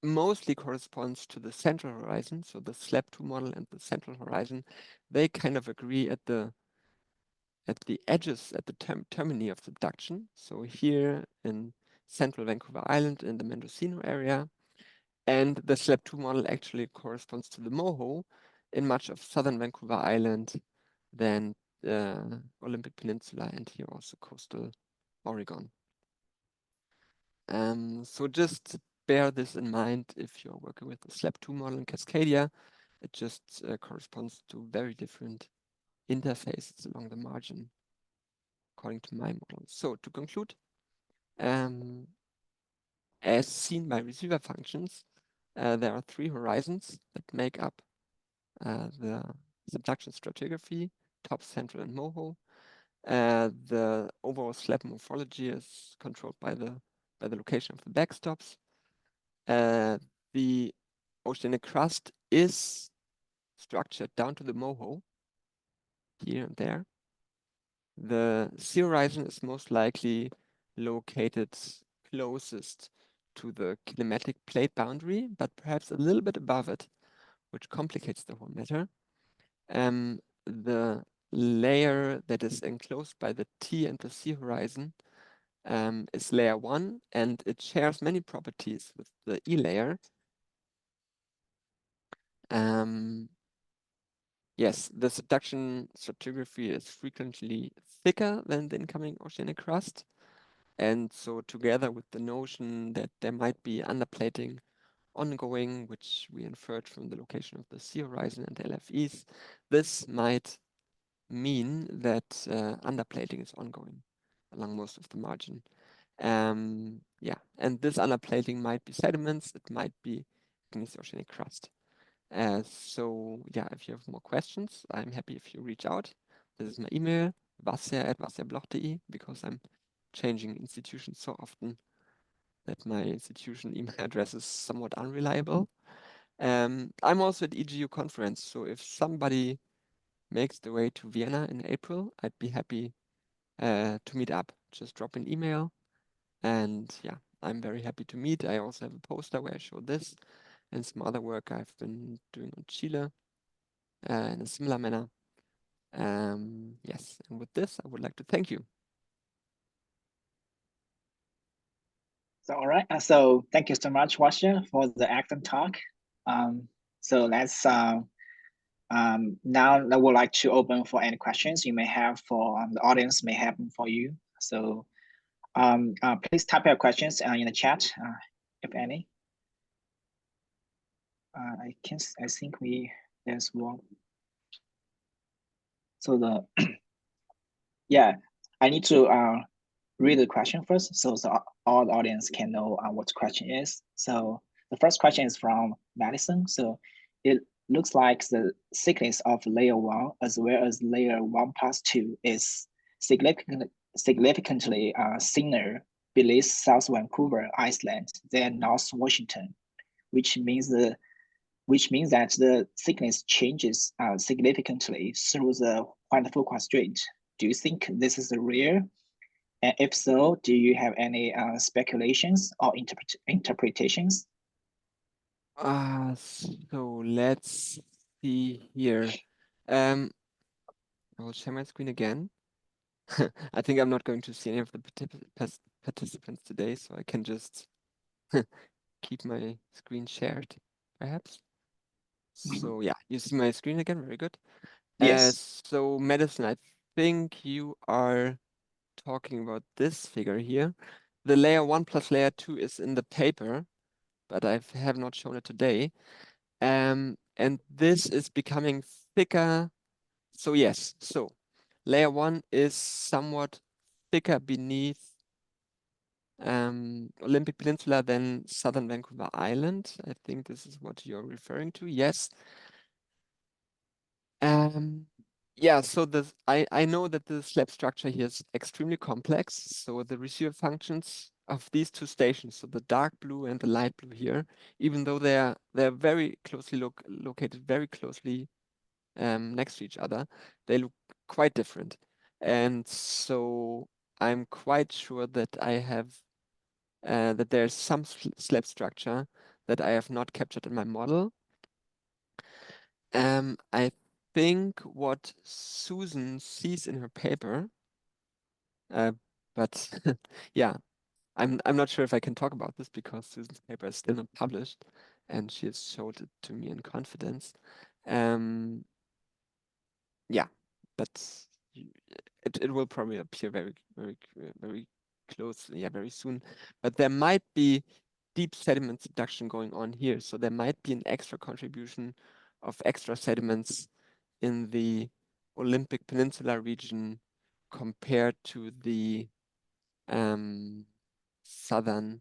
mostly corresponds to the central horizon. So the Slab 2 model and the central horizon, they kind of agree at the edges, at the termini of subduction. So here in central Vancouver Island in the Mendocino area. And the Slab 2 model actually corresponds to the moho in much of southern Vancouver Island, then the Olympic Peninsula, and here also coastal Oregon. So just bear this in mind if you're working with the Slab 2 model in Cascadia. It just corresponds to very different interfaces along the margin, according to my model. So to conclude, as seen by receiver functions, there are three horizons that make up the subduction stratigraphy: top, central, and moho. The overall slab morphology is controlled by the location of the backstops. The oceanic crust is structured down to the moho here and there. The sea horizon is most likely located closest to the kinematic plate boundary, but perhaps a little bit above it, which complicates the whole matter. The layer that is enclosed by the T and the C horizon is layer 1, and it shares many properties with the E layer. Yes, the subduction stratigraphy is frequently thicker than the incoming oceanic crust. And so together with the notion that there might be underplating ongoing, which we inferred from the location of the sea horizon and the LFEs, this might mean that underplating is ongoing along most of the margin. Yeah, and this underplating might be sediments, it might be igneous oceanic crust. So yeah, if you have more questions, I'm happy if you reach out. This is my email, wasja@wasjabloch.de, because I'm changing institutions so often that my institution email address is somewhat unreliable. I'm also at EGU conference, so if somebody makes the way to Vienna in April, I'd be happy to meet up. Just drop an email, and yeah, I'm very happy to meet. I also have a poster where I show this and some other work I've been doing on Chile in a similar manner. Yes, and with this, I would like to thank you. So, all right. So thank you so much, Wasja, for the excellent talk. So let's now I would like to open for any questions you may have for the audience may have for you. So please type your questions in the chat, if any. I think there's one. So yeah, I need to read the question first, so all the audience can know what the question is. So the first question is from Madison. So it looks like the thickness of layer 1 as well as layer 1+2 is significantly thinner beneath South Vancouver Island than North Washington, which means that the thickness changes significantly through the White-Fuqua Strait. Do you think this is real? And if so, do you have any speculations or interpretations? So let's see here. I will share my screen again. I think I'm not going to see any of the participants today, so I can just keep my screen shared, perhaps. So yeah, you see my screen again, very good. Yes. So Madison, I think you are talking about this figure here. The layer 1 plus layer 2 is in the paper, but I have not shown it today. And this is becoming thicker. So yes, so layer 1 is somewhat thicker beneath Olympic Peninsula than Southern Vancouver Island. I think this is what you're referring to. Yes. Yeah, so I know that the slab structure here is extremely complex. So the receiver functions of these two stations, so the dark blue and the light blue here, even though they're very closely located very closely next to each other, they look quite different. And so I'm quite sure that I have that there's some slab structure that I have not captured in my model. I think what Susan sees in her paper, but yeah, I'm not sure if I can talk about this because Susan's paper is still not published, and she has showed it to me in confidence. Yeah, but it will probably appear very closely, yeah, very soon. But there might be deep sediment subduction going on here, so there might be an extra contribution of extra sediments in the Olympic Peninsula region compared to the southern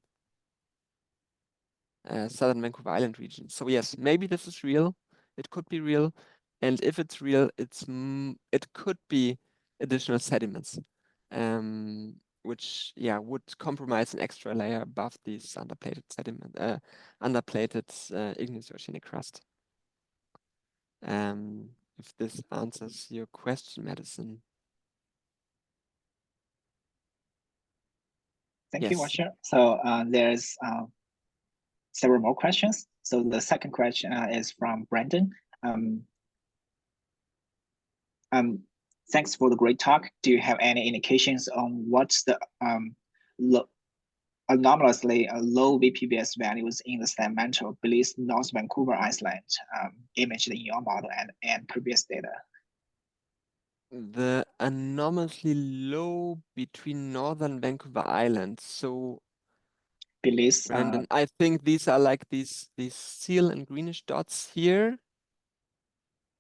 Vancouver Island region. So yes, maybe this is real. It could be real, and if it's real, it could be additional sediments, which yeah would compromise an extra layer above these underplated igneous oceanic crust. If this answers your question, Madison. Thank you, Wasja. So there's several more questions. So the second question is from Brandon. Thanks for the great talk. Do you have any indications on what's the anomalously low VPVS values in the Slab mantle beneath North Vancouver Island imaged in your model and previous data? The anomalously low between Northern Vancouver Island. So Beneath, Brandon, I think these are like these seal and greenish dots here.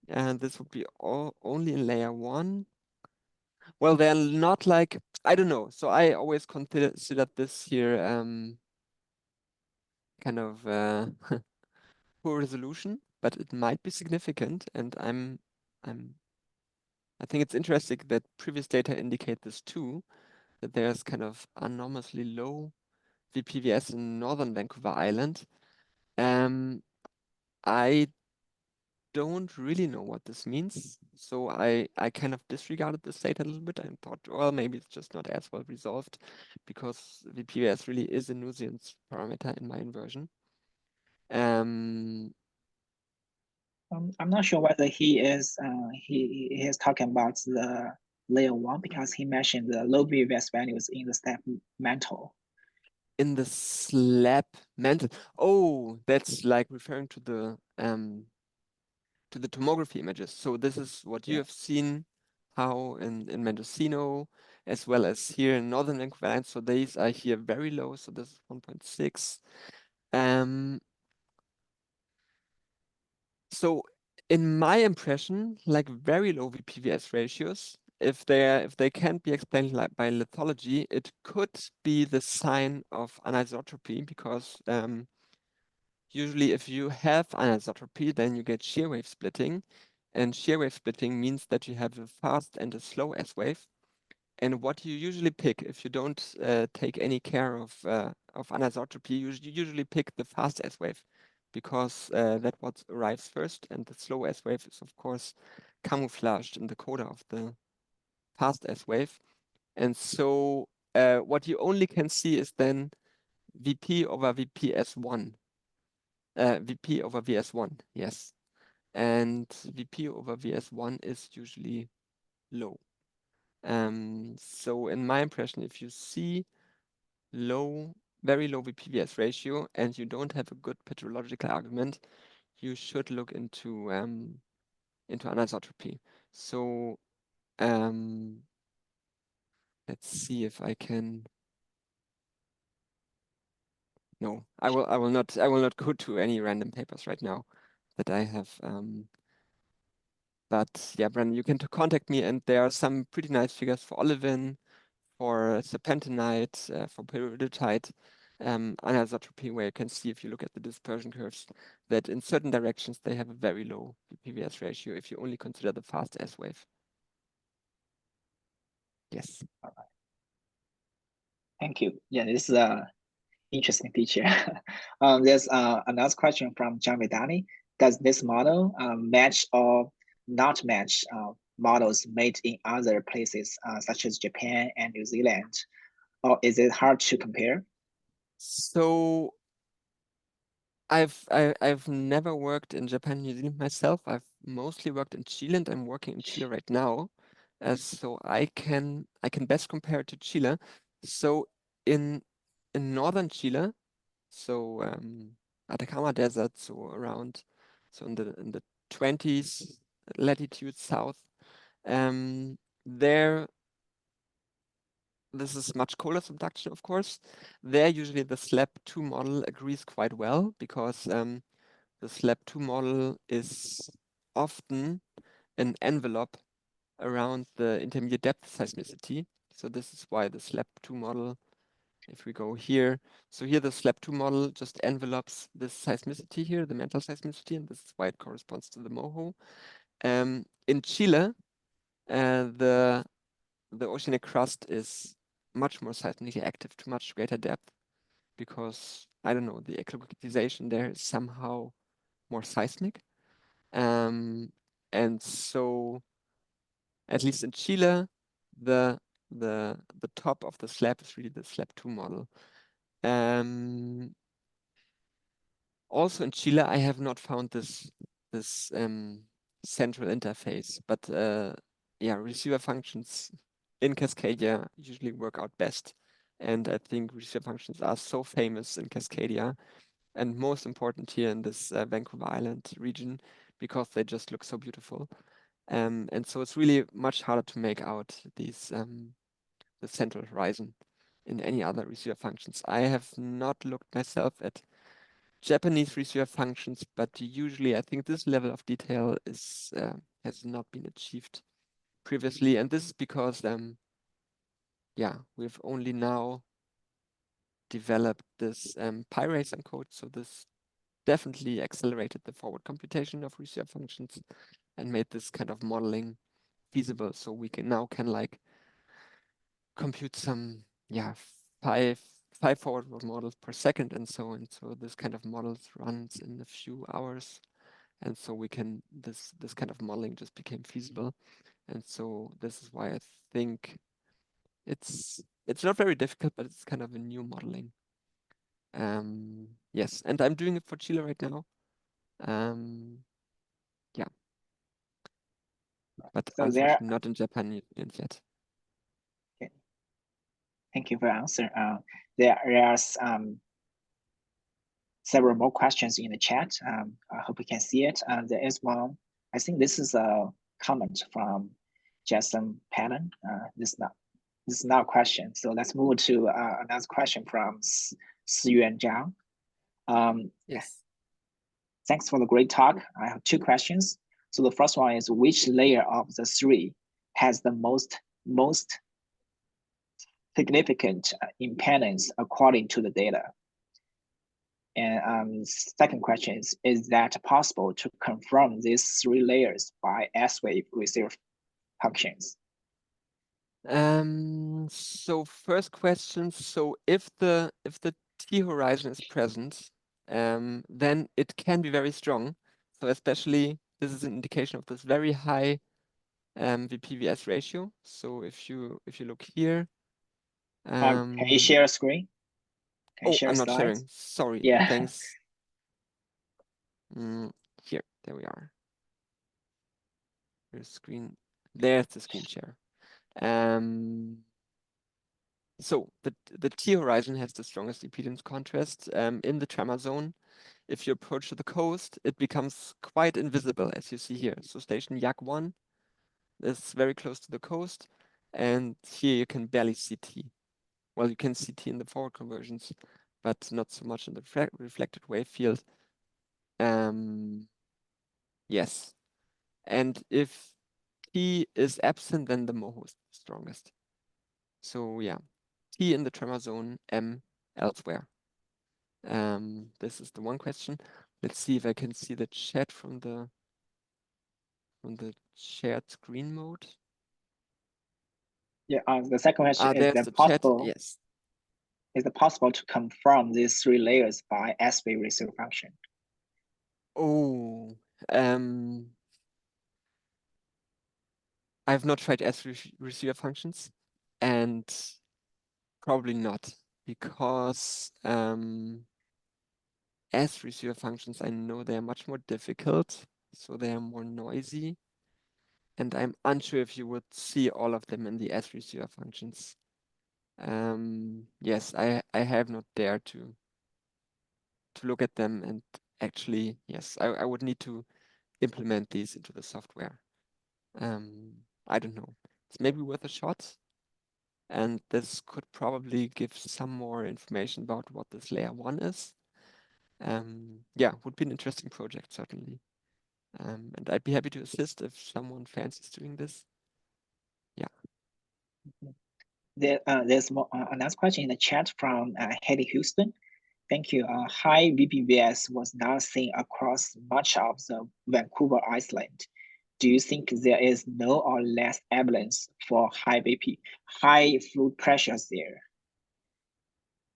And this would be all only in layer 1. Well, they're not like, I don't know. So I always considered this here kind of poor resolution, but it might be significant. And I think it's interesting that previous data indicate this too, that there's kind of enormously low VPVS in Northern Vancouver Island. I don't really know what this means. So I kind of disregarded this data a little bit and thought, well, maybe it's just not as well resolved because VPVS really is a nuisance parameter in my inversion. I'm not sure whether he is talking about the layer 1 because he mentioned the low VPVS values in the Slab mantle. In the slab mantle. Oh, that's like referring to the tomography images. So this is what you have seen how in Mendocino, as well as here in Northern Vancouver Island. So these are here very low. So this is 1.6. So in my impression, like very low VPVS ratios, if they can't be explained like by lithology, it could be the sign of anisotropy because usually if you have anisotropy, then you get shear wave splitting. And shear wave splitting means that you have a fast and a slow S wave. And what you usually pick, if you don't take any care of anisotropy, you usually pick the fast S wave because that what arrives first, and the slow S wave is of course camouflaged in the coda of the fast S wave. And so what you only can see is then VP over VPS1. VP over VS1, yes. And VP over VS1 is usually low. So in my impression, if you see very low VPVS ratio and you don't have a good petrological argument, you should look into anisotropy. So let's see if I can. No, I will not go to any random papers right now that I have. But yeah, Brandon, you can contact me, and there are some pretty nice figures for olivine, for serpentinite, for peridotite, anisotropy, where you can see if you look at the dispersion curves that in certain directions they have a very low VPVS ratio if you only consider the fast S wave. Yes. All right. Thank you. Yeah, this is a interesting feature. There's another question from John Vedani. Does this model match or not match models made in other places, such as Japan and New Zealand? Or is it hard to compare? So I've never worked in Japan, New Zealand myself. I've mostly worked in Chile, and I'm working in Chile right now. So I can best compare it to Chile. So in northern Chile, so Atacama Desert, so around, so in the 20s latitude south, there this is much colder subduction, of course. There usually the Slab 2 model agrees quite well because the Slab 2 model is often an envelope around the intermediate depth seismicity. So this is why the Slab 2 model, if we go here, so here the Slab 2 model just envelopes this seismicity here, the mantle seismicity, and this is why it corresponds to the MOHO. In Chile, the oceanic crust is much more seismically active to much greater depth because, I don't know, the acclimatization there is somehow more seismic. And so, at least in Chile, the top of the slab is really the Slab 2 model. Also in Chile, I have not found this central interface, but yeah, receiver functions in Cascadia usually work out best. And I think receiver functions are so famous in Cascadia and most important here in this Vancouver Island region because they just look so beautiful. And so it's really much harder to make out these the central horizon in any other receiver functions. I have not looked myself at Japanese receiver functions, but usually I think this level of detail is has not been achieved previously, and this is because yeah, we've only now developed this PyRace encode, so this definitely accelerated the forward computation of receiver functions and made this kind of modeling feasible. So we can now like compute some five forward models per second and so on. So this kind of models runs in a few hours. And so we can this kind of modeling just became feasible. And so this is why I think it's not very difficult, but it's kind of a new modeling. Yes, and I'm doing it for Chile right now. Yeah, but So unfortunately not in Japan yet. Okay. Thank you for your answer. There are several more questions in the chat. I hope you can see it. There is one. I think this is a comment from Jason Palin. This is not a question. So let's move to another question from Siyuan Zhang. Yes. Thanks for the great talk. I have two questions. So the first one is, which layer of the three has the most significant impedance according to the data? And second question is that possible to confirm these three layers by S-wave receiver functions? So first question, so if the T horizon is present, then it can be very strong. So especially this is an indication of this very high VPVS ratio. So if you look here, Can you share a screen? Can you oh, share I'm not slides? sharing. Sorry. Yeah. Thanks. Here, there we are. Here's screen. There's the screen share. So the T horizon has the strongest impedance contrast in the tremor zone. If you approach to the coast, it becomes quite invisible, as you see here. So station Yak 1 is very close to the coast, and here you can barely see T. Well, you can see T in the forward conversions, but not so much in the reflected wave field. Yes. And if T is absent, then the MOHO is the strongest. So yeah, T in the tremor zone, M elsewhere. This is the one question. Let's see if I can see the chat from the shared screen mode. Yeah. The second question is There's that the possible? Chat. Yes. Is it possible to confirm these three layers by S-wave receiver function? Oh, I've not tried S receiver functions, and probably not, because S receiver functions, I know they're much more difficult, so they are more noisy, and I'm unsure if you would see all of them in the S receiver functions. Yes, I have not dared to look at them, and actually, yes, I would need to implement these into the software. I don't know. It's maybe worth a shot. And this could probably give some more information about what this layer 1 is. Yeah, would be an interesting project, certainly. And I'd be happy to assist if someone fancies doing this. Yeah. There's another question in the chat from Haley Houston. Thank you. High VPVS was not seen across much of the Vancouver Island. Do you think there is no or less evidence for high fluid pressures there?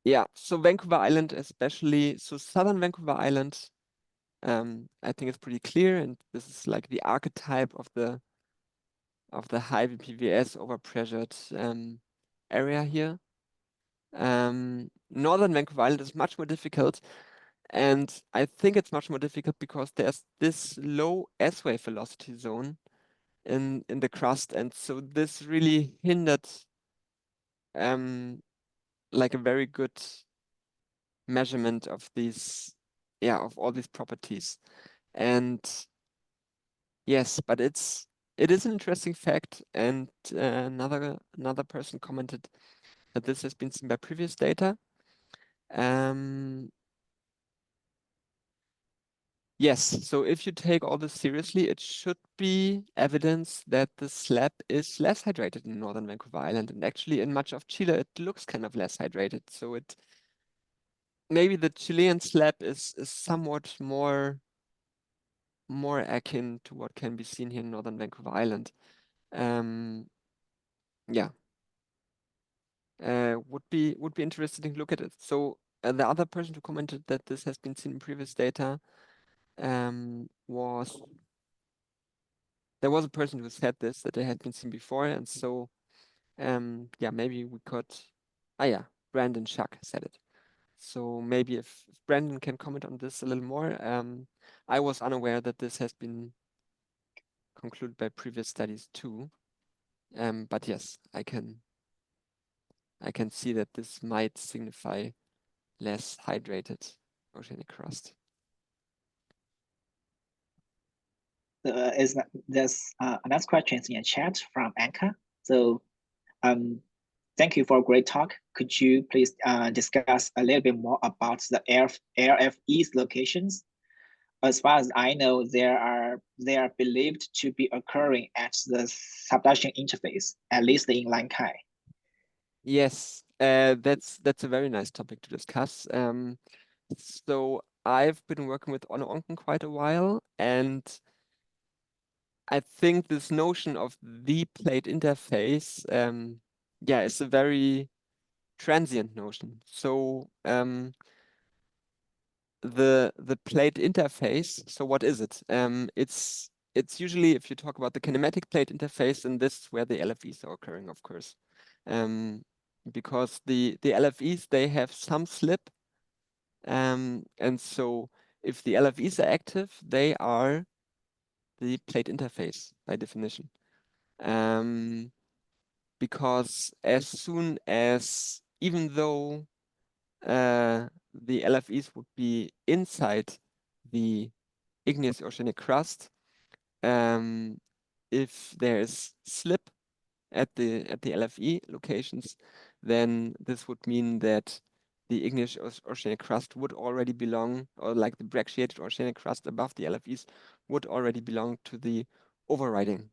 Yeah, so Vancouver Island especially, so southern Vancouver Island, I think it's pretty clear, and this is like the archetype of the high VPVS overpressured area here. Northern Vancouver Island is much more difficult, And I think it's much more difficult because there's this low S-wave velocity zone in the crust, and so this really hindered like a very good measurement of these, of all these properties. And yes, but it is an interesting fact. And another person commented that this has been seen by previous data. Yes, so if you take all this seriously, it should be evidence that the slab is less hydrated in northern Vancouver Island. And actually in much of Chile, it looks kind of less hydrated. So it maybe the Chilean slab is somewhat more akin to what can be seen here in northern Vancouver Island. Yeah, would be interesting to look at it. So the other person who commented that this has been seen in previous data was there was a person who said this that it had been seen before, and so yeah, maybe we could. Yeah, Brandon Schuck said it. So maybe if Brandon can comment on this a little more. I was unaware that this has been concluded by previous studies too. But yes, I can see that this might signify less hydrated oceanic crust. There's another question in the chat from Anka. So thank you for a great talk. Could you please discuss a little bit more about the RFE's locations? As far as I know, they are believed to be occurring at the subduction interface, at least in Lankai. Yes, that's a very nice topic to discuss. So I've been working with Ono Onken quite a while, and I think this notion of the plate interface, yeah, is a very transient notion. So the plate interface, so what is it? It's usually, if you talk about the kinematic plate interface, and this is where the LFEs are occurring, of course. Because the LFEs, they have some slip. And so if the LFEs are active, they are the plate interface by definition. Because as soon as, even though the LFEs would be inside the igneous oceanic crust, if there's slip at the LFE locations, then this would mean that the igneous oceanic crust would already belong, or like the brecciated oceanic crust above the LFEs would already belong to the overriding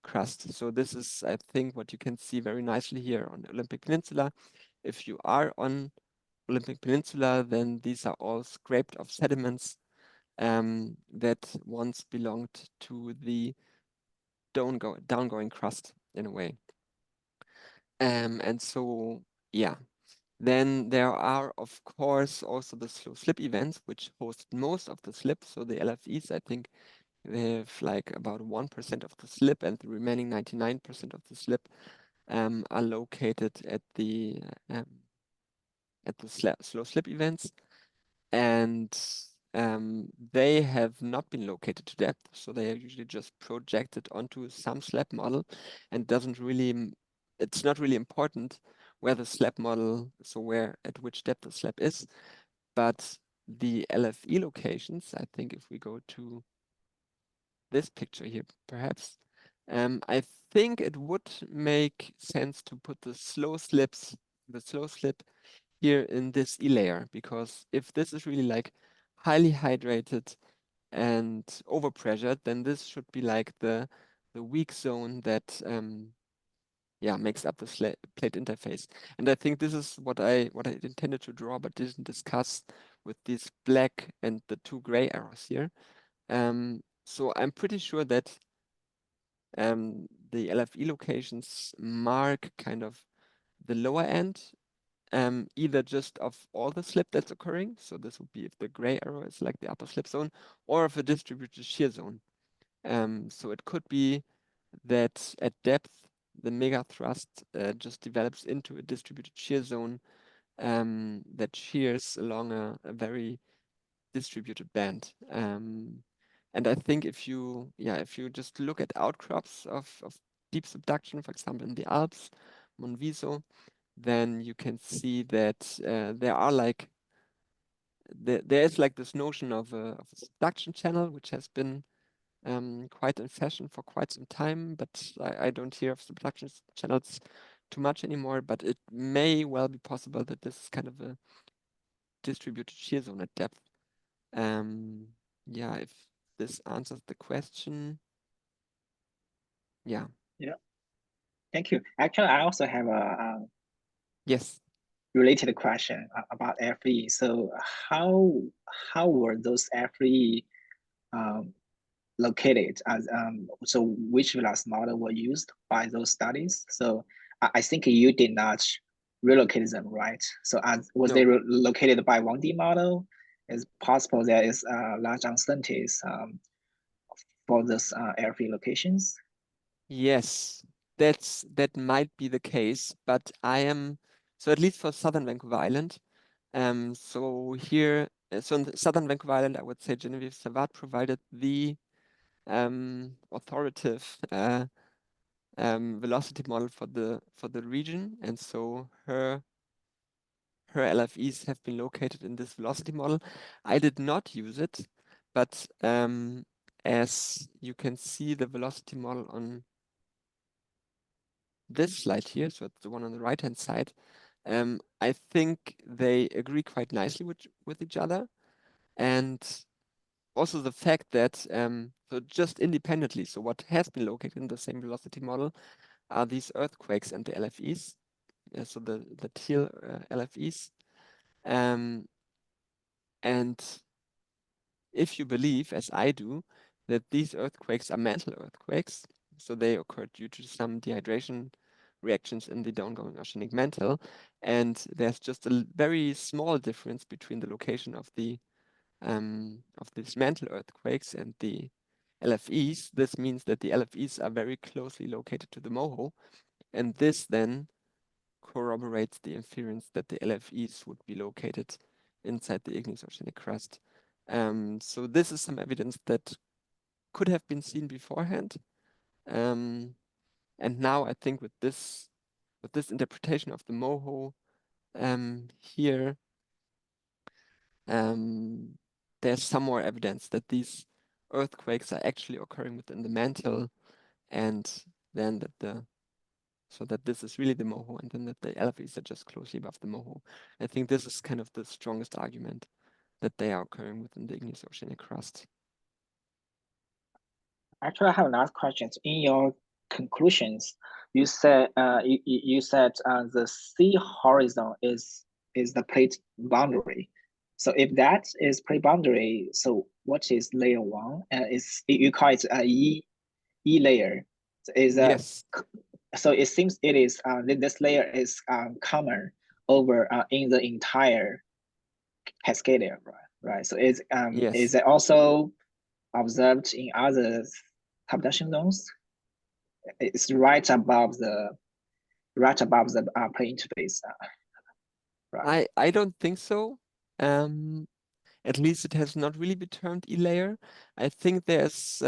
crust. So this is, I think, what you can see very nicely here on Olympic Peninsula. If you are on Olympic Peninsula, then these are all scraped off sediments that once belonged to the downgoing crust in a way. And so, yeah. Then there are, of course, also the slow slip events, which host most of the slip. So the LFEs, I think, they have like about 1% of the slip, and the remaining 99% of the slip are located at the slow slip events. And they have not been located to depth, so they are usually just projected onto some slab model, and it's not really important where the slab model, so where at which depth the slab is, but the LFE locations, I think if we go to this picture here, perhaps, I think it would make sense to put the slow slip here in this E layer, because if this is really like highly hydrated and overpressured, then this should be like the weak zone that makes up the plate interface. And I think this is what I intended to draw, but didn't discuss with these black and the two gray arrows here. So I'm pretty sure that the LFE locations mark kind of the lower end, either just of all the slip that's occurring. So this would be if the gray arrow is like the upper slip zone, or of a distributed shear zone. So it could be that at depth, the mega thrust just develops into a distributed shear zone that shears along a very distributed band. And I think if you just look at outcrops of deep subduction, for example, in the Alps, Monviso, then you can see that there are like there is like this notion of a subduction channel, which has been quite in fashion for quite some time, but I don't hear of subduction channels too much anymore. But it may well be possible that this is kind of a distributed shear zone at depth. Yeah, if this answers the question. Yeah. Yeah. Thank you. Actually, I also have a Yes. related question about FE. So how were those FE located as so which Velas model were used by those studies? So I think you did not relocate them, right? So was they No. located by 1D model? It's possible there is large uncertainties for those FE locations. Yes, that might be the case, but I am so at least for Southern Vancouver Island. So here, so in Southern Vancouver Island, I would say Genevieve Savard provided the authoritative velocity model for the region, and so her LFEs have been located in this velocity model. I did not use it, but as you can see the velocity model on this slide here, so it's the one on the right hand side, I think they agree quite nicely with each other. And also the fact that so just independently, so what has been located in the same velocity model are these earthquakes and the LFEs, so the teal LFEs. And if you believe, as I do, that these earthquakes are mantle earthquakes, so they occurred due to some dehydration reactions in the downgoing oceanic mantle, and there's just a very small difference between the location of these mantle earthquakes and the LFEs. This means that the LFEs are very closely located to the MOHO, and this then corroborates the inference that the LFEs would be located inside the igneous oceanic crust. So this is some evidence that could have been seen beforehand. And now I think with this interpretation of the MOHO here, there's some more evidence that these earthquakes are actually occurring within the mantle, and then that this is really the MOHO, and then that the LFEs are just closely above the MOHO. I think this is kind of the strongest argument that they are occurring within the igneous oceanic crust. Actually, I have another question. In your conclusions, you said you said the sea horizon is the plate boundary. So if that is plate boundary, so what is layer one? Is you call it a E layer? So is a Yes. so it seems it is this layer is common over in the entire Cascadia, right? Right. So is Yes. it also observed in other subduction zones? It's right above the plane interface, right? I don't think so. At least it has not really been termed E layer. I think there's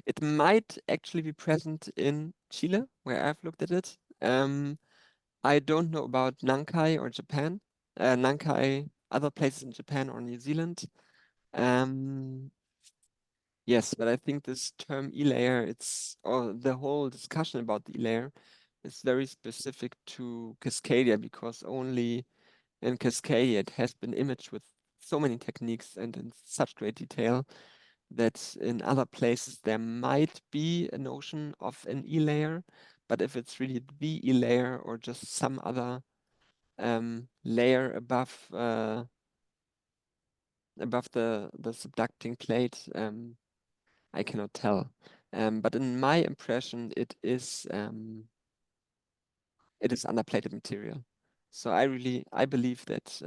it might actually be present in Chile, where I've looked at it. I don't know about Nankai or Japan. Nankai, other places in Japan or New Zealand. Yes, but I think this term E-layer, or the whole discussion about the E-layer is very specific to Cascadia, because only in Cascadia it has been imaged with so many techniques and in such great detail that in other places there might be a notion of an E-layer, but if it's really the E-layer or just some other layer above the subducting plate, I cannot tell. But in my impression, it is underplated material. So I believe that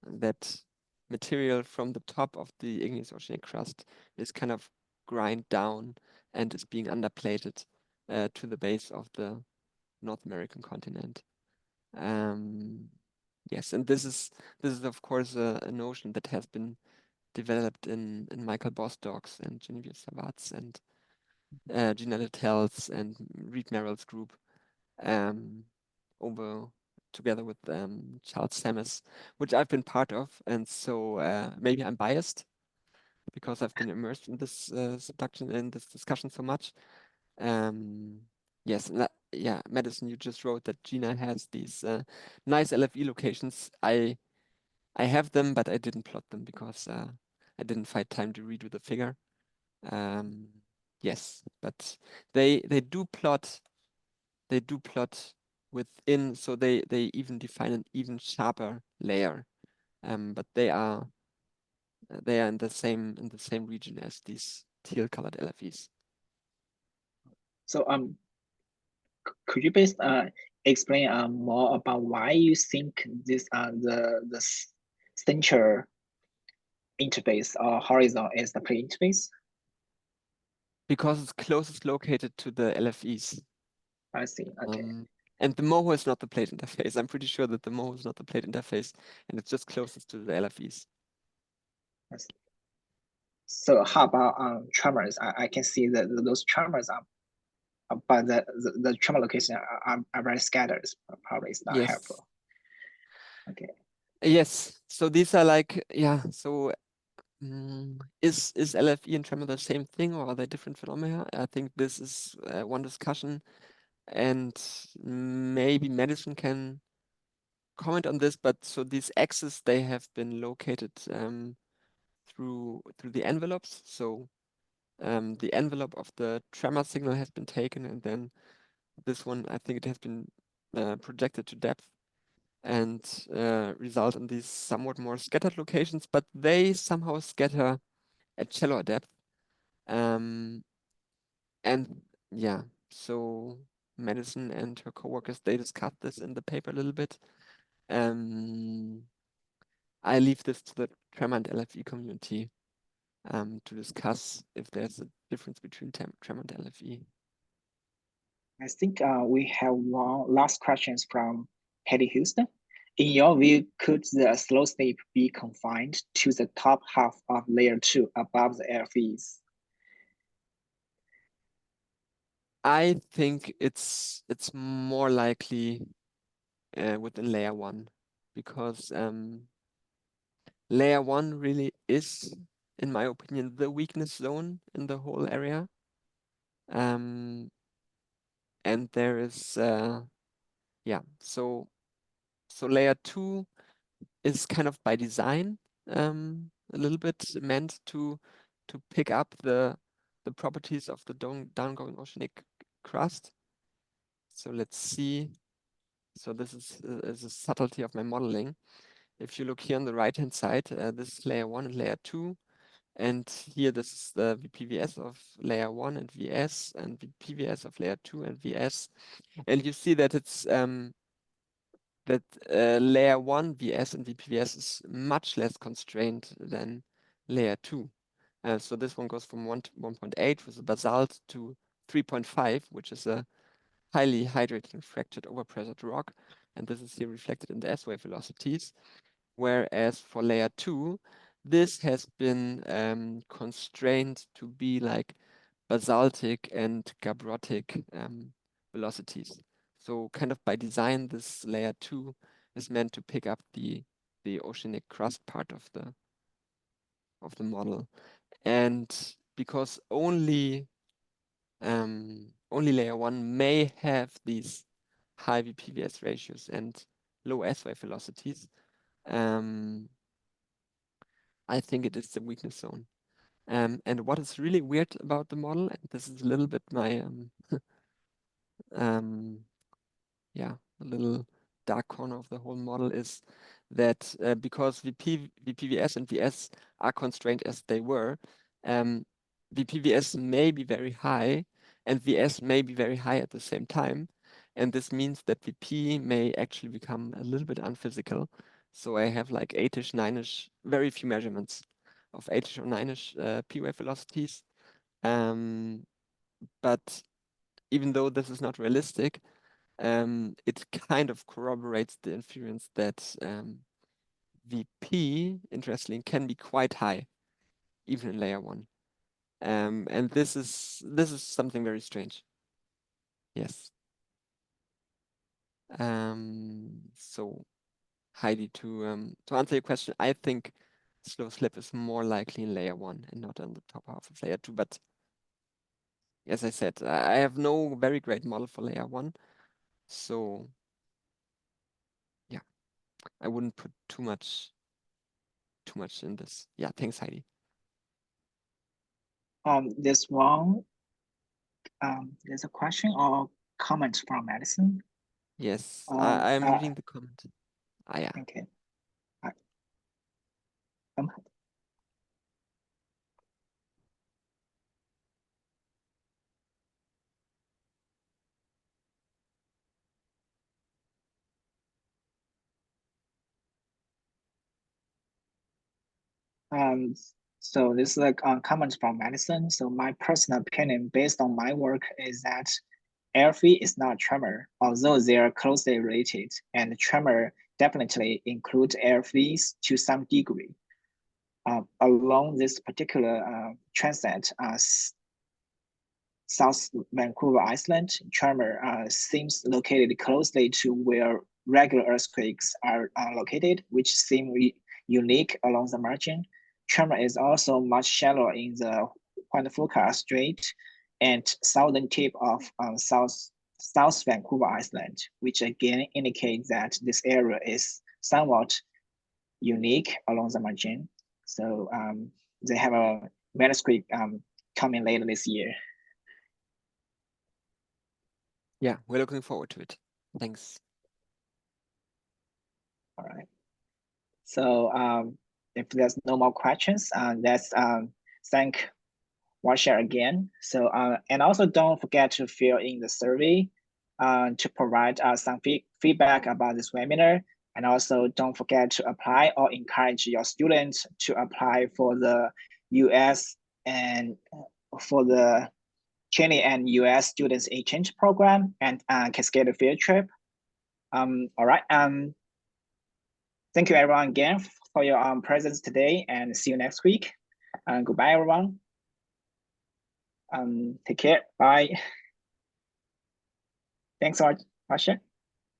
that material from the top of the igneous oceanic crust is kind of grind down and is being underplated to the base of the North American continent. Yes, and this is of course a notion that has been developed in Michael Bostock's and Genevieve Savat's and Gina Littell's and Reed Merrill's group, over together with Charles Sammis, which I've been part of, and so maybe I'm biased because I've been immersed in this discussion so much. Yes, yeah, Madison, you just wrote that Gina has these nice LFE locations. I have them, but I didn't plot them because I didn't find time to redo the figure. Yes, but they do plot within, so they even define an even sharper layer. But they are in the same region as these teal colored LFEs. So could you please explain more about why you think this the center interface or horizon is the plane interface? Because it's closest located to the LFEs. I see. Okay. And the MOHO is not the plate interface. I'm pretty sure that the MOHO is not the plate interface, and it's just closest to the LFEs. I see. So how about tremors? I can see that those tremors are, but the tremor location are very scattered. Probably it's not Yes. helpful. Okay. Yes. So these are like, yeah. So is LFE and tremor the same thing, or are they different phenomena? I think this is one discussion, and maybe Madison can comment on this. But so these axes, they have been located through the envelopes. So the envelope of the tremor signal has been taken, and then this one, I think it has been projected to depth and result in these somewhat more scattered locations, but they somehow scatter at shallower depth. And yeah, so Madison and her coworkers, they discussed this in the paper a little bit. I leave this to the tremor and LFE community to discuss if there's a difference between tremor and LFE. I think we have one last questions from Hetty Houston. In your view, could the slow sleep be confined to the top half of layer 2 above the LFEs? I think it's more likely within layer 1, because layer 1 really is, in my opinion, the weakness zone in the whole area. And there is yeah, so layer 2 is kind of by design a little bit meant to pick up the properties of the downgoing oceanic crust. So let's see. So this is a subtlety of my modeling. If you look here on the right hand side, this is layer 1 and layer 2. And here this is the VPVS of layer 1 and VS, and VPVS of layer 2 and VS. And you see that it's that layer 1 VS and VPVS is much less constrained than layer 2. So this one goes from 1 to 1.8 with the basalt to 3.5, which is a highly hydrated and fractured overpressured rock. And this is here reflected in the S-wave velocities. Whereas for layer 2, this has been constrained to be like basaltic and gabrotic velocities. So kind of by design, this layer 2 is meant to pick up the oceanic crust part of the model. And because only layer 1 may have these high VPVS ratios and low S-wave velocities, I think it is the weakness zone. And what is really weird about the model, and this is a little bit my yeah, a little dark corner of the whole model, is that because VPVS and VS are constrained as they were, VPVS may be very high and VS may be very high at the same time. And this means that VP may actually become a little bit unphysical. So I have like 8-ish, 9-ish, very few measurements of 8-ish or 9-ish P-wave velocities. But even though this is not realistic, it kind of corroborates the inference that VP, interestingly, can be quite high, even in layer 1. And this is something very strange. Yes. So Heidi, to answer your question, I think slow slip is more likely in layer 1 and not on the top half of layer 2. But as I said, I have no very great model for layer 1. So yeah, I wouldn't put too much in this. Yeah, thanks, Heidi. This one, there's a question or comment from Madison. Yes, I'm uh, reading the comment. Yeah. Okay. So this is a comment from Madison. So my personal opinion, based on my work, is that airflow is not tremor, although they are closely related, and tremor definitely include airflows to some degree. Along this particular transit, South Vancouver Island, tremor seems located closely to where regular earthquakes are located, which seem unique along the margin. Tremor is also much shallower in the Juan de Fuca Strait and southern tip of South Vancouver Island, which again indicates that this area is somewhat unique along the margin. So they have a manuscript coming later this year. Yeah, we're looking forward to it. Thanks. All right. So if there's no more questions, let's thank Wasja again. So and also don't forget to fill in the survey to provide some feedback about this webinar. And also don't forget to apply or encourage your students to apply for the US and for the Chile and US Students Exchange Program and Cascadia field trip. All right. Thank you everyone again for your presence today, and see you next week. Goodbye, everyone. Take care. Bye. Thanks so much, Wasja.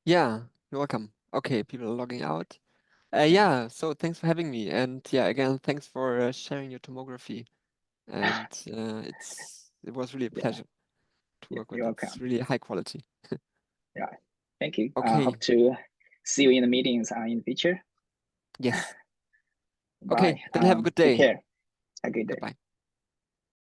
Yeah, you're welcome. Okay, people are logging out. Yeah, so thanks for having me. And yeah, again, thanks for sharing your tomography. And it was really a pleasure to work with. You're It's welcome. really high quality. Yeah, thank you. Okay. Hope to see you in the meetings in the future. Yes. Bye. Okay, then have a good Take day. care. Have a good day. Goodbye.